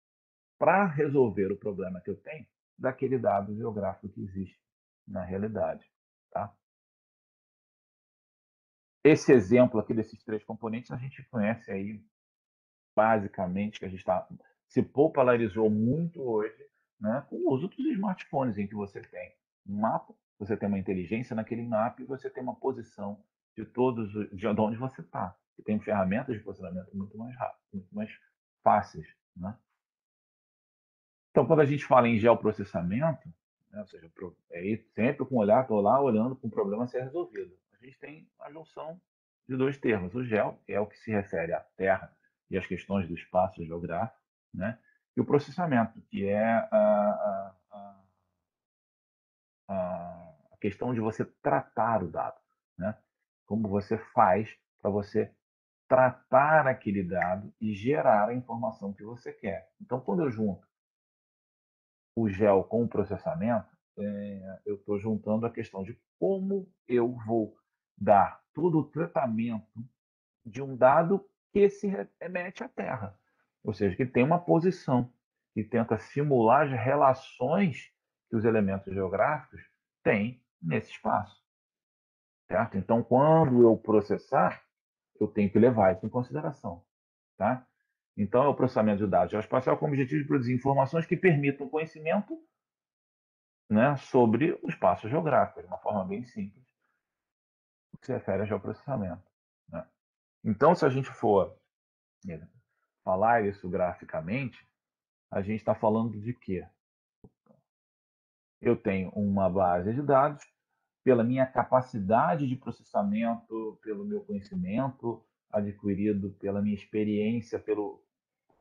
Speaker 1: para resolver o problema que eu tenho daquele dado geográfico que existe na realidade, tá? Esse exemplo aqui desses três componentes a gente conhece aí basicamente, que a gente se popularizou muito hoje, né, com o uso dos smartphones, em que você tem um mapa, você tem uma inteligência naquele mapa e você tem uma posição de onde você está. E tem ferramentas de posicionamento muito mais rápidas, muito mais fáceis, né? Então, quando a gente fala em geoprocessamento, né, ou seja, sempre com o olhar, estou lá olhando para um problema a ser resolvido. A gente tem a junção de dois termos. O geo, que é o que se refere à Terra e às questões do espaço geográfico, né? E o processamento, que é a questão de você tratar o dado, né? Como você faz para você tratar aquele dado e gerar a informação que você quer. Então, quando eu junto o gel com o processamento, eu estou juntando a questão de como eu vou dar todo o tratamento de um dado que se remete à Terra, ou seja, que tem uma posição, que tenta simular as relações que os elementos geográficos têm nesse espaço, certo? Então, quando eu processar, eu tenho que levar isso em consideração, tá? Então, é o processamento de dados geoespacial com o objetivo de produzir informações que permitam conhecimento, né, sobre o espaço geográfico, de uma forma bem simples, o que se refere a geoprocessamento, né? Então, se a gente for falar isso graficamente, a gente está falando de quê? Eu tenho uma base de dados, pela minha capacidade de processamento, pelo meu conhecimento adquirido, pela minha experiência, pelo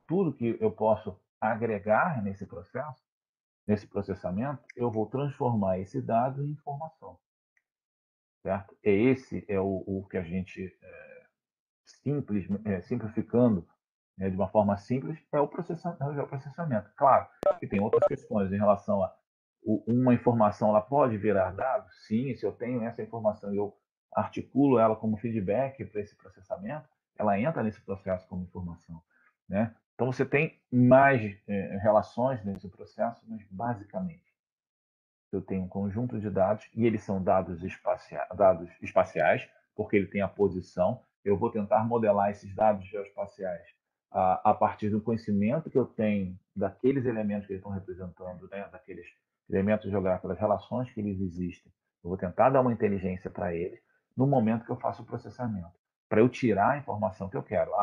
Speaker 1: tudo que eu posso agregar nesse processo, nesse processamento, eu vou transformar esse dado em informação, certo? Esse é o que a gente, simplificando, de uma forma simples, é o processamento. Claro que tem outras questões em relação a uma informação, ela pode virar dado? Sim, se eu tenho essa informação e eu articulo ela como feedback para esse processamento, ela entra nesse processo como informação, né? Então você tem mais relações nesse processo, mas basicamente eu tenho um conjunto de dados e eles são dados espaciais, porque ele tem a posição. Eu vou tentar modelar esses dados geoespaciais a partir do conhecimento que eu tenho daqueles elementos que eles estão representando, né, daqueles elementos geográficos, das relações que eles existem. Eu vou tentar dar uma inteligência para eles no momento que eu faço o processamento, para eu tirar a informação que eu quero.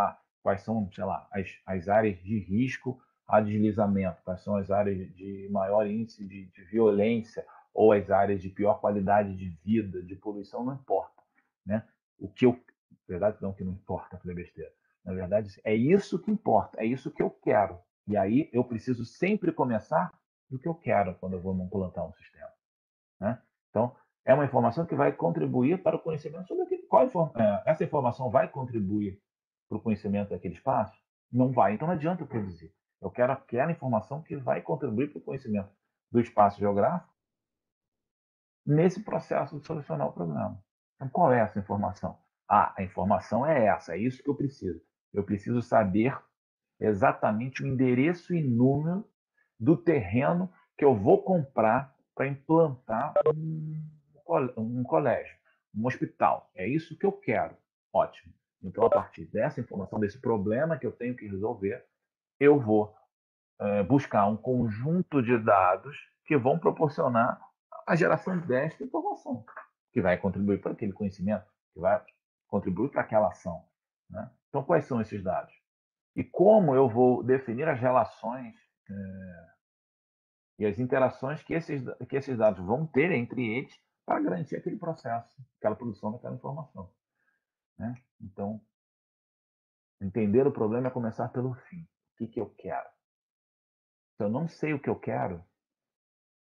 Speaker 1: Quais são, sei lá, as áreas de risco a deslizamento, quais são as áreas de maior índice de violência ou as áreas de pior qualidade de vida, de poluição, não importa, né? O que eu, na verdade, não que não importa, falei besteira. Na verdade, é isso que importa, é isso que eu quero. E aí eu preciso sempre começar do que eu quero quando eu vou implantar um sistema, né? Então, é uma informação que vai contribuir para o conhecimento sobre aquele, essa informação vai contribuir para o conhecimento daquele espaço? Não vai. Então, não adianta eu produzir. Eu quero aquela informação que vai contribuir para o conhecimento do espaço geográfico nesse processo de solucionar o problema. Então, qual é essa informação? A informação é essa, é isso que eu preciso. Eu preciso saber exatamente o endereço e número do terreno que eu vou comprar para implantar um colégio, um hospital. É isso que eu quero. Ótimo. Então, a partir dessa informação, desse problema que eu tenho que resolver, eu vou buscar um conjunto de dados que vão proporcionar a geração desta informação, que vai contribuir para aquele conhecimento, que vai contribuir para aquela ação, né? Então, quais são esses dados? E como eu vou definir as relações e as interações que esses dados vão ter entre eles para garantir aquele processo, aquela produção daquela informação, né? Então, entender o problema é começar pelo fim. O que eu quero? Se eu não sei o que eu quero,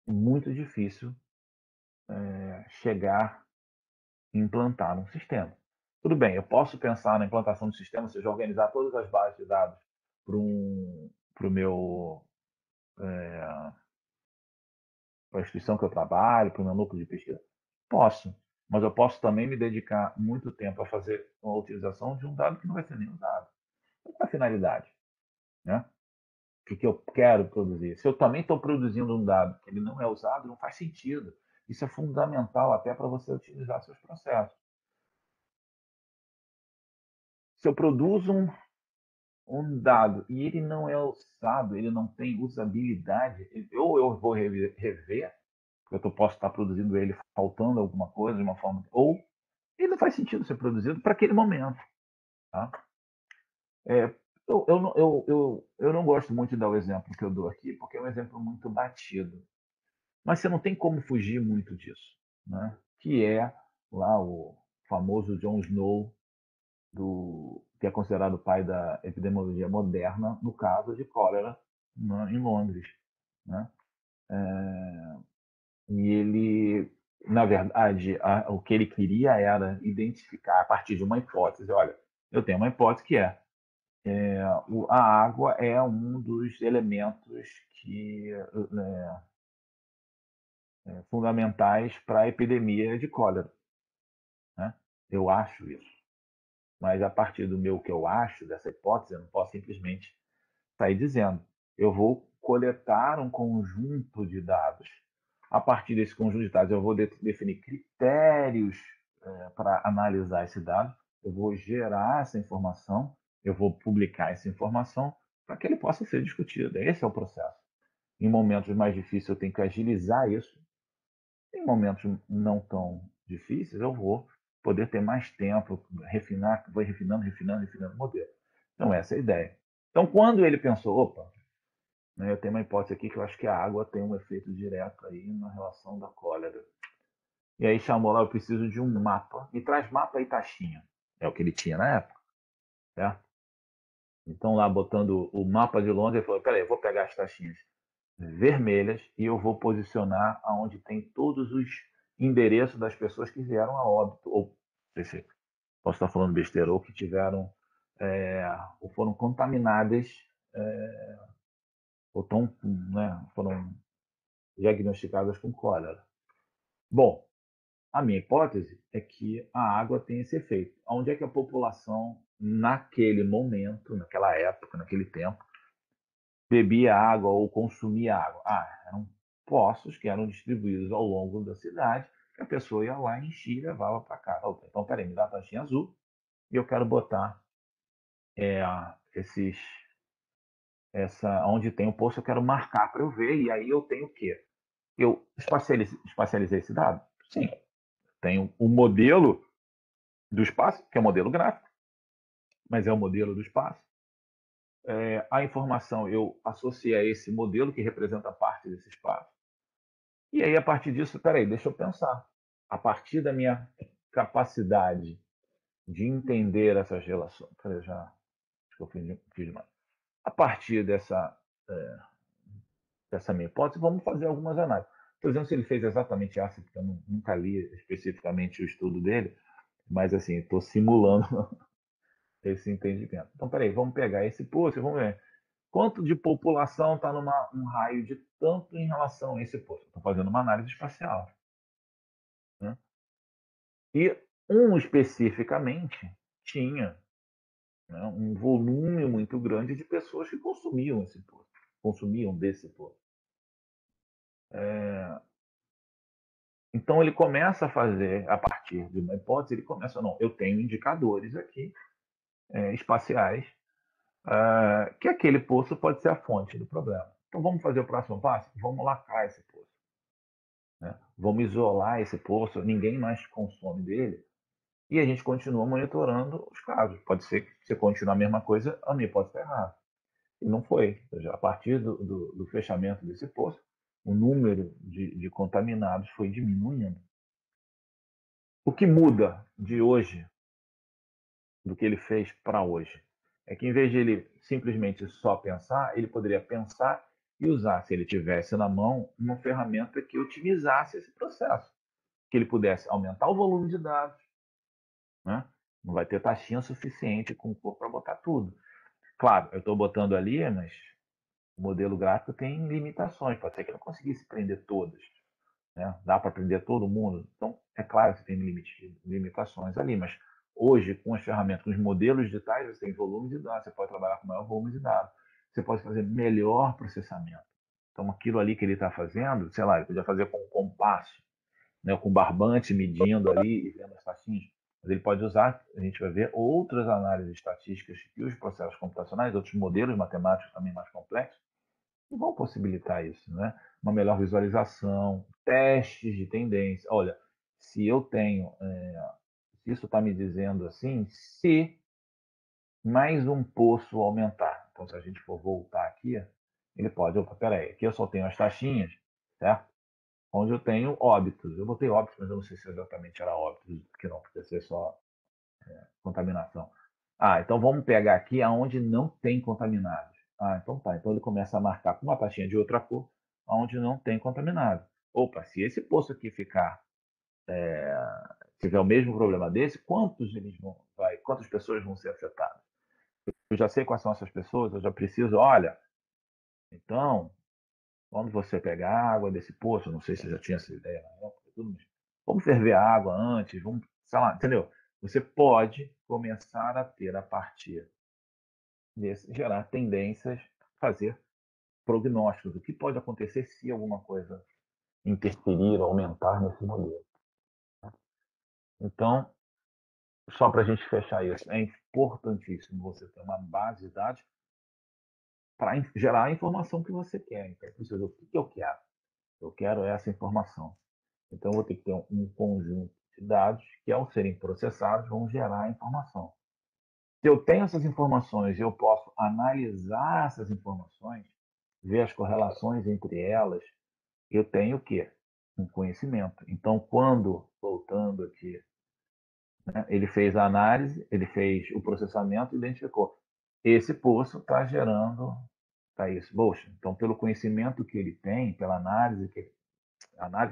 Speaker 1: é muito difícil chegar e implantar um sistema. Tudo bem, eu posso pensar na implantação do sistema, ou seja, organizar todas as bases de dados para o meu para a instituição que eu trabalho, para o meu núcleo de pesquisa? Posso, mas eu posso também me dedicar muito tempo a fazer uma utilização de um dado que não vai ser nem usado. Qual é a finalidade? Né? O que eu quero produzir? Se eu também estou produzindo um dado que ele não é usado, não faz sentido. Isso é fundamental até para você utilizar seus processos. Se eu produzo um dado e ele não é usado, ele não tem usabilidade, ou eu vou rever, porque eu posso estar produzindo ele faltando alguma coisa de uma forma, ou ele não faz sentido ser produzido para aquele momento. Tá? Eu não gosto muito de dar o exemplo que eu dou aqui, porque é um exemplo muito batido. Mas você não tem como fugir muito disso, né? Que é lá o famoso John Snow, que é considerado o pai da epidemiologia moderna, no caso de cólera, em Londres, né? E ele, na verdade, o que ele queria era identificar a partir de uma hipótese. Olha, eu tenho uma hipótese que a água é um dos elementos que fundamentais para a epidemia de cólera, né? Eu acho isso. Mas a partir do meu que eu acho, dessa hipótese, eu não posso simplesmente sair dizendo. Eu vou coletar um conjunto de dados. A partir desse conjunto de dados, eu vou definir critérios para analisar esse dado, eu vou gerar essa informação, eu vou publicar essa informação para que ele possa ser discutido. Esse é o processo. Em momentos mais difíceis, eu tenho que agilizar isso. Em momentos não tão difíceis, eu vou poder ter mais tempo, refinar, vou refinando o modelo. Então, essa é a ideia. Então, quando ele pensou, opa, né, eu tenho uma hipótese aqui que eu acho que a água tem um efeito direto aí na relação da cólera. E aí chamou lá, eu preciso de um mapa. Me traz mapa e taxinha. É o que ele tinha na época, certo? Então, lá botando o mapa de Londres, ele falou, peraí, eu vou pegar as taxinhas vermelhas e eu vou posicionar aonde tem todos os endereços das pessoas que vieram a óbito, ou posso estar falando besteira, ou que tiveram, ou foram contaminadas, ou tão, né, foram diagnosticadas com cólera. Bom, a minha hipótese é que a água tem esse efeito. Onde é que a população, naquele momento, naquela época, naquele tempo, bebia água ou consumia água? Eram poços que eram distribuídos ao longo da cidade, que a pessoa ia lá, enchia e levava para casa. Então, peraí, me dá a taxinha azul e eu quero botar esses, onde tem o poço, eu quero marcar para eu ver, e aí eu tenho o quê? Eu espacializei esse dado? Sim. Tenho um modelo do espaço, que é o modelo gráfico, mas é o modelo do espaço. A informação eu associei a esse modelo que representa parte desse espaço. E aí, a partir disso, peraí, deixa eu pensar. A partir da minha capacidade de entender essas relações. Peraí, já acho que eu fiz demais. A partir dessa minha hipótese, vamos fazer algumas análises. Por exemplo, se ele fez exatamente essa, porque eu nunca li especificamente o estudo dele, mas assim, estou simulando esse entendimento. Então, peraí, vamos pegar esse poço e vamos ver quanto de população está num raio de tanto em relação a esse poço. Estou fazendo uma análise espacial. Né? E especificamente tinha, né, um volume muito grande de pessoas que consumiam esse poço, consumiam desse poço. Então ele começa a fazer, a partir de uma hipótese, ele começa, não, eu tenho indicadores aqui, espaciais, que aquele poço pode ser a fonte do problema. Então vamos fazer o próximo passo? Vamos lacrar esse poço. Né? Vamos isolar esse poço, ninguém mais consome dele, e a gente continua monitorando os casos. Pode ser que você continue a mesma coisa, a minha pode estar errada. E não foi. Ou seja, a partir do fechamento desse poço, o número de contaminados foi diminuindo. O que muda de hoje, do que ele fez para hoje, é que em vez de ele simplesmente só pensar, ele poderia pensar e usar, se ele tivesse na mão, uma ferramenta que otimizasse esse processo, que ele pudesse aumentar o volume de dados, né? Não vai ter taxinha suficiente com cor para botar tudo. Claro, eu estou botando ali, mas o modelo gráfico tem limitações, pode ser que eu não conseguisse prender todas. Né? Dá para prender todo mundo? Então, é claro que tem limitações ali, mas hoje, com as ferramentas, com os modelos digitais, você tem volume de dados, você pode trabalhar com maior volume de dados, você pode fazer melhor processamento. Então, aquilo ali que ele está fazendo, sei lá, ele podia fazer com um compasso, né, com barbante, medindo ali e vendo as taxinhas. Mas ele pode usar, a gente vai ver, outras análises estatísticas e os processos computacionais, outros modelos matemáticos também mais complexos, que vão possibilitar isso, né? Uma melhor visualização, testes de tendência. Olha, se eu tenho, se isso está me dizendo assim, se mais um poço aumentar, então se a gente for voltar aqui, ele pode, opa, peraí, aqui eu só tenho as taxinhas, certo? Onde eu tenho óbitos. Eu botei óbitos, mas eu não sei se exatamente era óbitos, porque não, podia ser só contaminação. Então vamos pegar aqui aonde não tem contaminados. Então tá. Então ele começa a marcar com uma taxinha de outra cor, aonde não tem contaminado. Opa, se esse poço aqui tiver o mesmo problema desse, quantas pessoas vão ser afetadas? Eu já sei quais são essas pessoas, eu já preciso, olha, então, quando você pegar a água desse poço, não sei se você já tinha essa ideia na época, tudo, mas vamos ferver a água antes, vamos, sei lá, entendeu? Você pode começar a ter, a partir desse, gerar tendências, fazer prognósticos, o que pode acontecer se alguma coisa interferir ou aumentar nesse modelo. Então, só para a gente fechar isso, é importantíssimo você ter uma base de dados para gerar a informação que você quer. Então, o que eu quero? Eu quero essa informação. Então, eu vou ter que ter um conjunto de dados que, ao serem processados, vão gerar a informação. Se eu tenho essas informações e eu posso analisar essas informações, ver as correlações entre elas, eu tenho o quê? Um conhecimento. Então, quando, voltando aqui, né, ele fez a análise, ele fez o processamento e identificou. Esse poço está gerando, tá isso, poxa. Então, pelo conhecimento que ele tem, pela análise que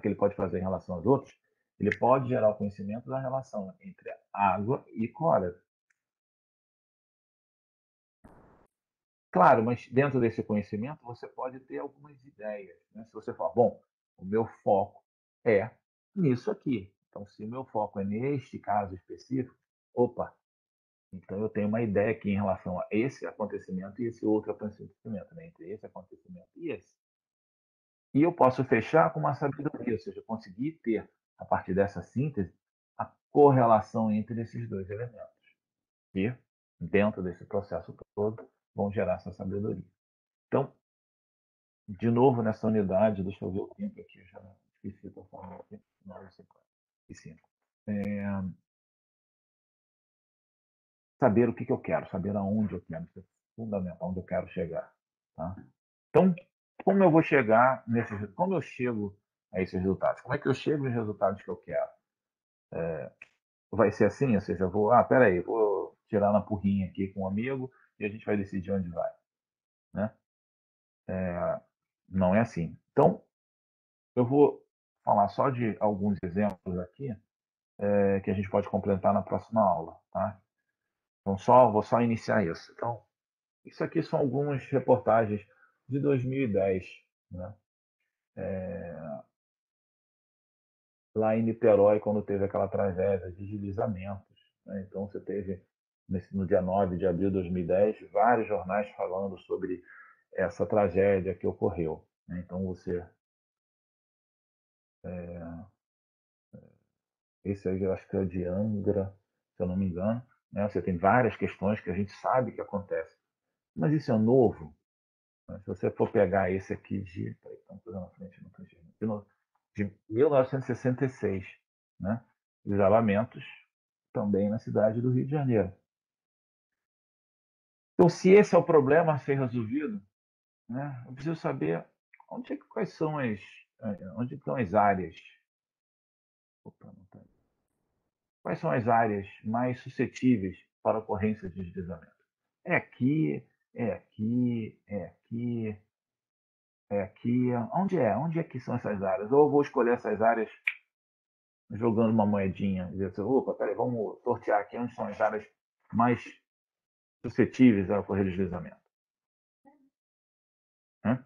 Speaker 1: ele pode fazer em relação aos outros, ele pode gerar o conhecimento da relação entre água e cólera. Claro, mas dentro desse conhecimento você pode ter algumas ideias. Né? Se você falar, bom, o meu foco é nisso aqui. Então, se o meu foco é neste caso específico, opa, então eu tenho uma ideia aqui em relação a esse acontecimento e esse outro acontecimento, né? Entre esse acontecimento e esse. E eu posso fechar com uma sabedoria, ou seja, conseguir ter, a partir dessa síntese, a correlação entre esses dois elementos. E, dentro desse processo todo, vão gerar essa sabedoria. Então, de novo, nessa unidade, deixa eu ver o tempo aqui, já esqueci, estou falando aqui, 9h55. Saber o que eu quero, saber aonde eu quero, isso é fundamental, onde eu quero chegar. Tá? Então, como eu vou chegar nesses, como eu chego a esses resultados? Como é que eu chego nos resultados que eu quero? Vai ser assim, ou seja, eu vou, peraí, vou tirar na porrinha aqui com um amigo e a gente vai decidir onde vai, né? Não é assim. Então, eu vou falar só de alguns exemplos aqui que a gente pode completar na próxima aula, tá? Então, vou só iniciar isso. Então, isso aqui são algumas reportagens de 2010, né? Lá em Niterói, quando teve aquela tragédia de deslizamentos. Né? Então, você teve, no dia 9 de abril de 2010, vários jornais falando sobre essa tragédia que ocorreu. Né? Então, esse aí eu acho que é de Angra, se eu não me engano. Né? Você tem várias questões que a gente sabe que acontecem. Mas isso é novo. Né? Se você for pegar esse aqui de. Peraí, estamos fazendo na frente, não frente. De 1966, né? Desabamentos também na cidade do Rio de Janeiro. Então, se esse é o problema a ser resolvido, né, eu preciso saber quais são onde estão as áreas. Opa, não tá. Quais são as áreas mais suscetíveis para a ocorrência de deslizamento? É aqui, é aqui, é aqui, é aqui. Onde é? Onde é que são essas áreas? Ou eu vou escolher essas áreas jogando uma moedinha e dizer assim, opa, peraí, vamos sortear aqui onde são as áreas mais suscetíveis a ocorrer deslizamento. Né?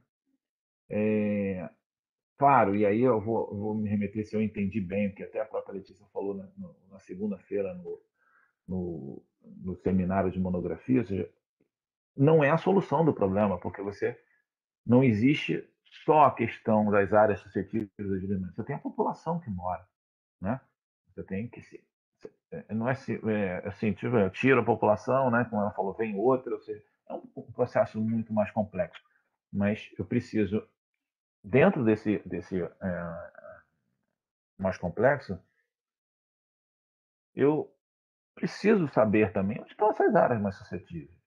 Speaker 1: Claro, e aí eu vou me remeter se eu entendi bem, o que até a própria Letícia falou na segunda-feira no seminário de monografia, ou seja, não é a solução do problema, porque não existe só a questão das áreas suscetíveis a deslizamento, você tem a população que mora, né? Você tem que se não é assim, tipo, tira a população, né? Como ela falou, vem outra, ou seja, é um processo muito mais complexo. Mas eu preciso, dentro desse mais complexo, eu preciso saber também onde estão essas áreas mais suscetíveis.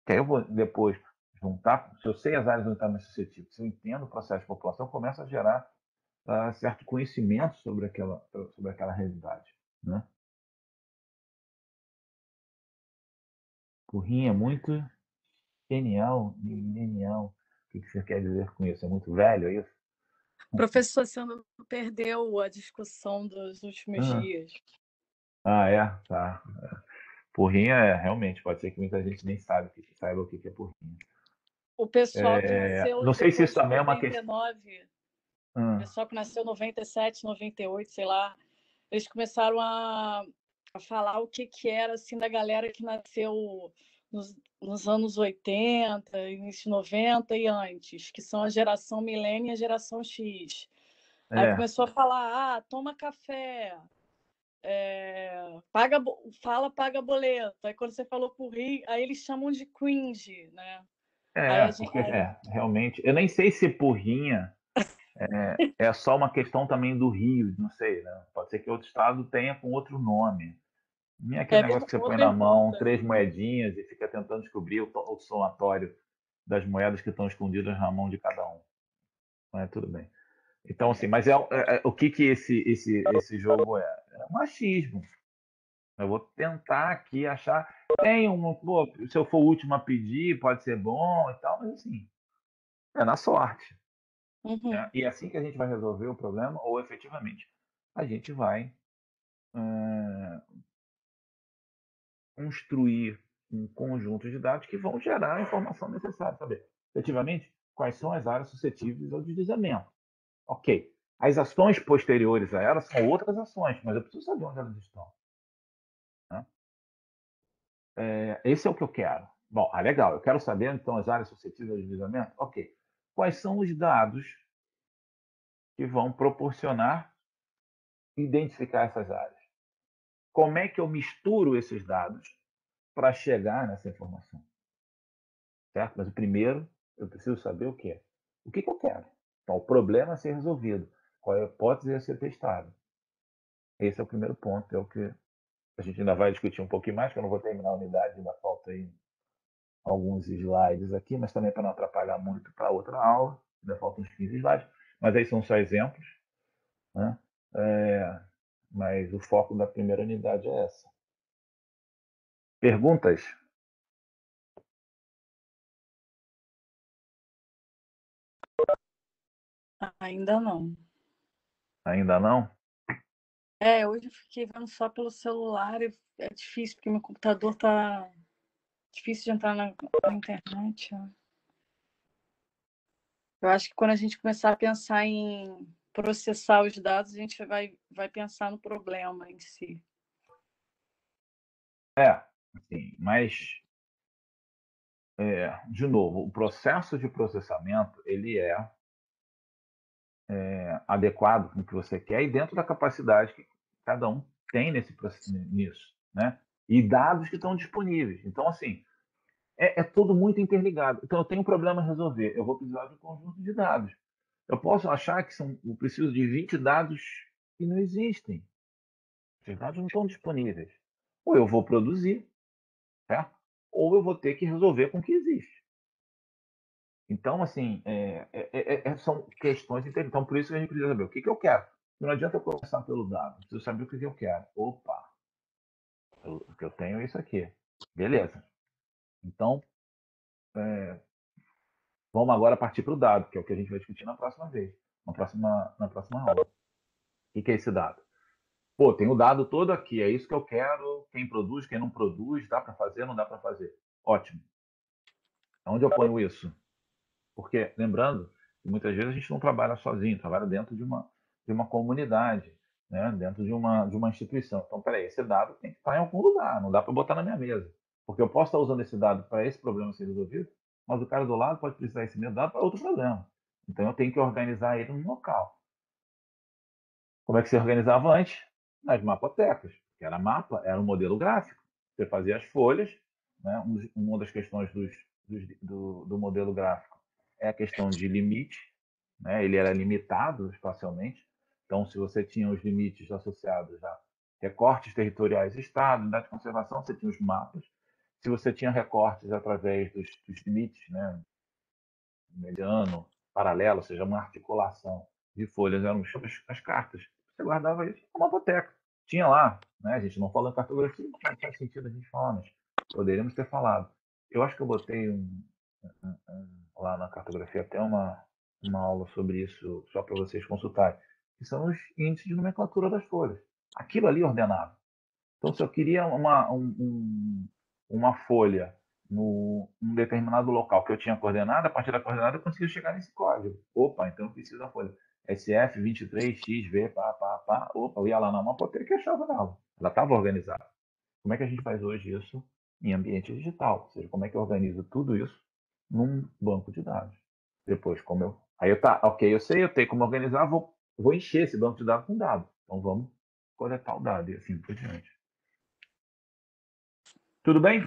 Speaker 1: Que aí eu vou depois juntar, se eu sei as áreas onde estão mais suscetíveis, se eu entendo o processo de população, eu começo a gerar certo conhecimento sobre aquela realidade. Né? Porrinha é muito genial, milenial. O que você quer dizer com isso? É muito velho, é isso?
Speaker 4: Professor, você não perdeu a discussão dos últimos
Speaker 1: Ah,
Speaker 4: dias.
Speaker 1: é? Tá. Porrinha realmente, pode ser que muita gente nem saiba o que é porrinha.
Speaker 4: O pessoal que nasceu
Speaker 1: Não sei se
Speaker 4: depois
Speaker 1: isso
Speaker 4: de
Speaker 1: também é uma questão.
Speaker 4: 99, o
Speaker 1: Hum,
Speaker 4: pessoal que nasceu em 97, 98, sei lá, eles começaram a falar o que que era, assim, da galera que nasceu nos anos 80, início de 90 e antes, que são a geração milênio e a geração X. Aí
Speaker 1: é,
Speaker 4: começou a falar, toma café, paga boleto. Aí quando você falou por Rio, aí eles chamam de cringe, né? Aí a gente,
Speaker 1: porque realmente. Eu nem sei se porrinha é só uma questão também do Rio, não sei, né? Pode ser que outro estado tenha com outro nome. Nem aquele negócio que você
Speaker 4: boa
Speaker 1: põe na mão
Speaker 4: pergunta.
Speaker 1: 3 moedinhas e fica tentando descobrir o somatório das moedas que estão escondidas na mão de cada um. Mas tudo bem. Então, assim, mas o que que esse jogo é? É machismo. Eu vou tentar aqui achar. Tem um. Pô, se eu for o último a pedir, pode ser bom e tal, mas assim, é na sorte. Né?
Speaker 4: Uhum.
Speaker 1: E é assim que a gente vai resolver o problema, ou efetivamente a gente vai construir um conjunto de dados que vão gerar a informação necessária, saber efetivamente quais são as áreas suscetíveis ao deslizamento. Ok. As ações posteriores a elas são outras ações, mas eu preciso saber onde elas estão. Né? Esse é o que eu quero. Bom, legal, eu quero saber então as áreas suscetíveis ao deslizamento. Ok. Quais são os dados que vão proporcionar identificar essas áreas? Como é que eu misturo esses dados para chegar nessa informação? Certo? Mas o primeiro, eu preciso saber o que é. O que eu quero? Então, o problema a ser resolvido. Qual é a hipótese a ser testada? Esse é o primeiro ponto, é o que a gente ainda vai discutir um pouquinho mais, que eu não vou terminar a unidade, ainda falta aí alguns slides aqui, mas também para não atrapalhar muito para outra aula, ainda faltam uns 15 slides, mas aí são só exemplos, né? Mas o foco da primeira unidade é essa. Perguntas?
Speaker 4: Ainda não.
Speaker 1: Ainda não?
Speaker 4: Hoje eu fiquei vendo só pelo celular e é difícil, porque meu computador tá difícil de entrar na internet. Ó. Eu acho que quando a gente começar a pensar em processar os dados, a gente vai pensar no problema em si.
Speaker 1: Assim, mas de novo, o processo de processamento ele é adequado com o que você quer e dentro da capacidade que cada um tem nisso, né? E dados que estão disponíveis. Então, assim, é tudo muito interligado. Então, eu tenho um problema a resolver. Eu vou precisar de um conjunto de dados. Eu posso achar que eu preciso de 20 dados que não existem. Esses dados não estão disponíveis. Ou eu vou produzir, certo? Ou eu vou ter que resolver com o que existe. Então, assim, são questões interessantes. Então, por isso que a gente precisa saber o que eu quero. Não adianta eu começar pelo dado. Preciso saber o que eu quero. Opa, o que eu tenho é isso aqui. Beleza. Então, vamos agora partir para o dado, que é o que a gente vai discutir na próxima vez, na próxima aula. O que é esse dado? Pô, tem o dado todo aqui, é isso que eu quero. Quem produz, quem não produz, dá para fazer, não dá para fazer. Ótimo. Onde eu ponho isso? Porque, lembrando, que muitas vezes a gente não trabalha sozinho, trabalha dentro de uma comunidade, né? Dentro de uma instituição. Então, peraí, esse dado tem que estar em algum lugar, não dá para botar na minha mesa. Porque eu posso estar usando esse dado para esse problema ser resolvido, mas o cara do lado pode precisar desse mesmo dado para outro problema. Então, eu tenho que organizar ele no local. Como é que se organizava antes? Nas mapotecas, que era mapa, era um modelo gráfico. Você fazia as folhas, né? Uma das questões do modelo gráfico é a questão de limite, né? Ele era limitado espacialmente. Então, se você tinha os limites associados a recortes territoriais de Estado, unidade de conservação, você tinha os mapas. Se você tinha recortes através dos limites, né? Mediano, paralelo, ou seja, uma articulação de folhas, eram as cartas. Você guardava isso numa biblioteca. Tinha lá, né? A gente não falou em cartografia, não faz sentido a gente falar, mas poderíamos ter falado. Eu acho que eu botei lá na cartografia até uma aula sobre isso, só para vocês consultarem, que são os índices de nomenclatura das folhas. Aquilo ali ordenava. Então, se eu queria uma folha num determinado local que eu tinha coordenada, a partir da coordenada eu consigo chegar nesse código. Opa, então eu preciso da folha. SF23XV, pá. Opa, eu ia lá na mapoteca e achava nela. Ela estava organizada. Como é que a gente faz hoje isso em ambiente digital? Ou seja, como é que eu organizo tudo isso num banco de dados? Depois, como eu... Aí ok, eu tenho como organizar, vou encher esse banco de dados com dados. Então vamos coletar o dado e assim por diante. Tudo bem?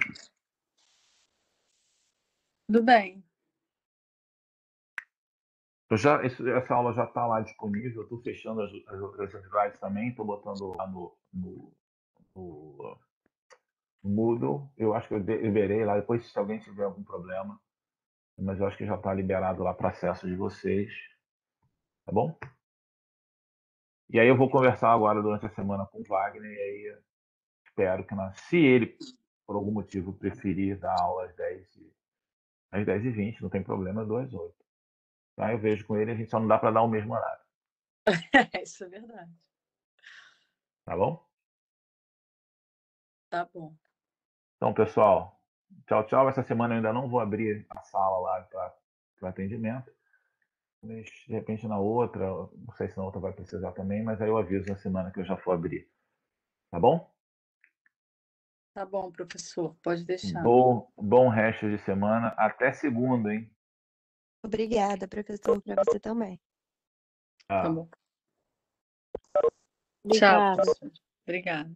Speaker 4: Tudo bem.
Speaker 1: Essa aula já está lá disponível. Estou fechando as outras slides também. Estou botando lá no Moodle. Eu acho que eu liberei lá. Depois, se alguém tiver algum problema, mas eu acho que já está liberado lá para acesso de vocês. Tá bom? E aí eu vou conversar agora durante a semana com o Wagner. E aí espero que, se ele, por algum motivo, preferir dar aula às 10h20, não tem problema, eu dou às 8h. Tá? Eu vejo com ele, a gente só não dá para dar o mesmo horário.
Speaker 4: Isso é verdade.
Speaker 1: Tá bom?
Speaker 4: Tá bom.
Speaker 1: Então, pessoal, tchau. Essa semana eu ainda não vou abrir a sala lá para atendimento. Mas, de repente, na outra, não sei se na outra vai precisar também, mas aí eu aviso na semana que eu já for abrir. Tá bom?
Speaker 4: Tá bom, professor. Pode deixar.
Speaker 1: Bom resto de semana. Até segunda, hein?
Speaker 5: Obrigada, professor, para você também.
Speaker 4: Tá bom. Tchau,
Speaker 2: Obrigada.
Speaker 4: professor. Obrigada.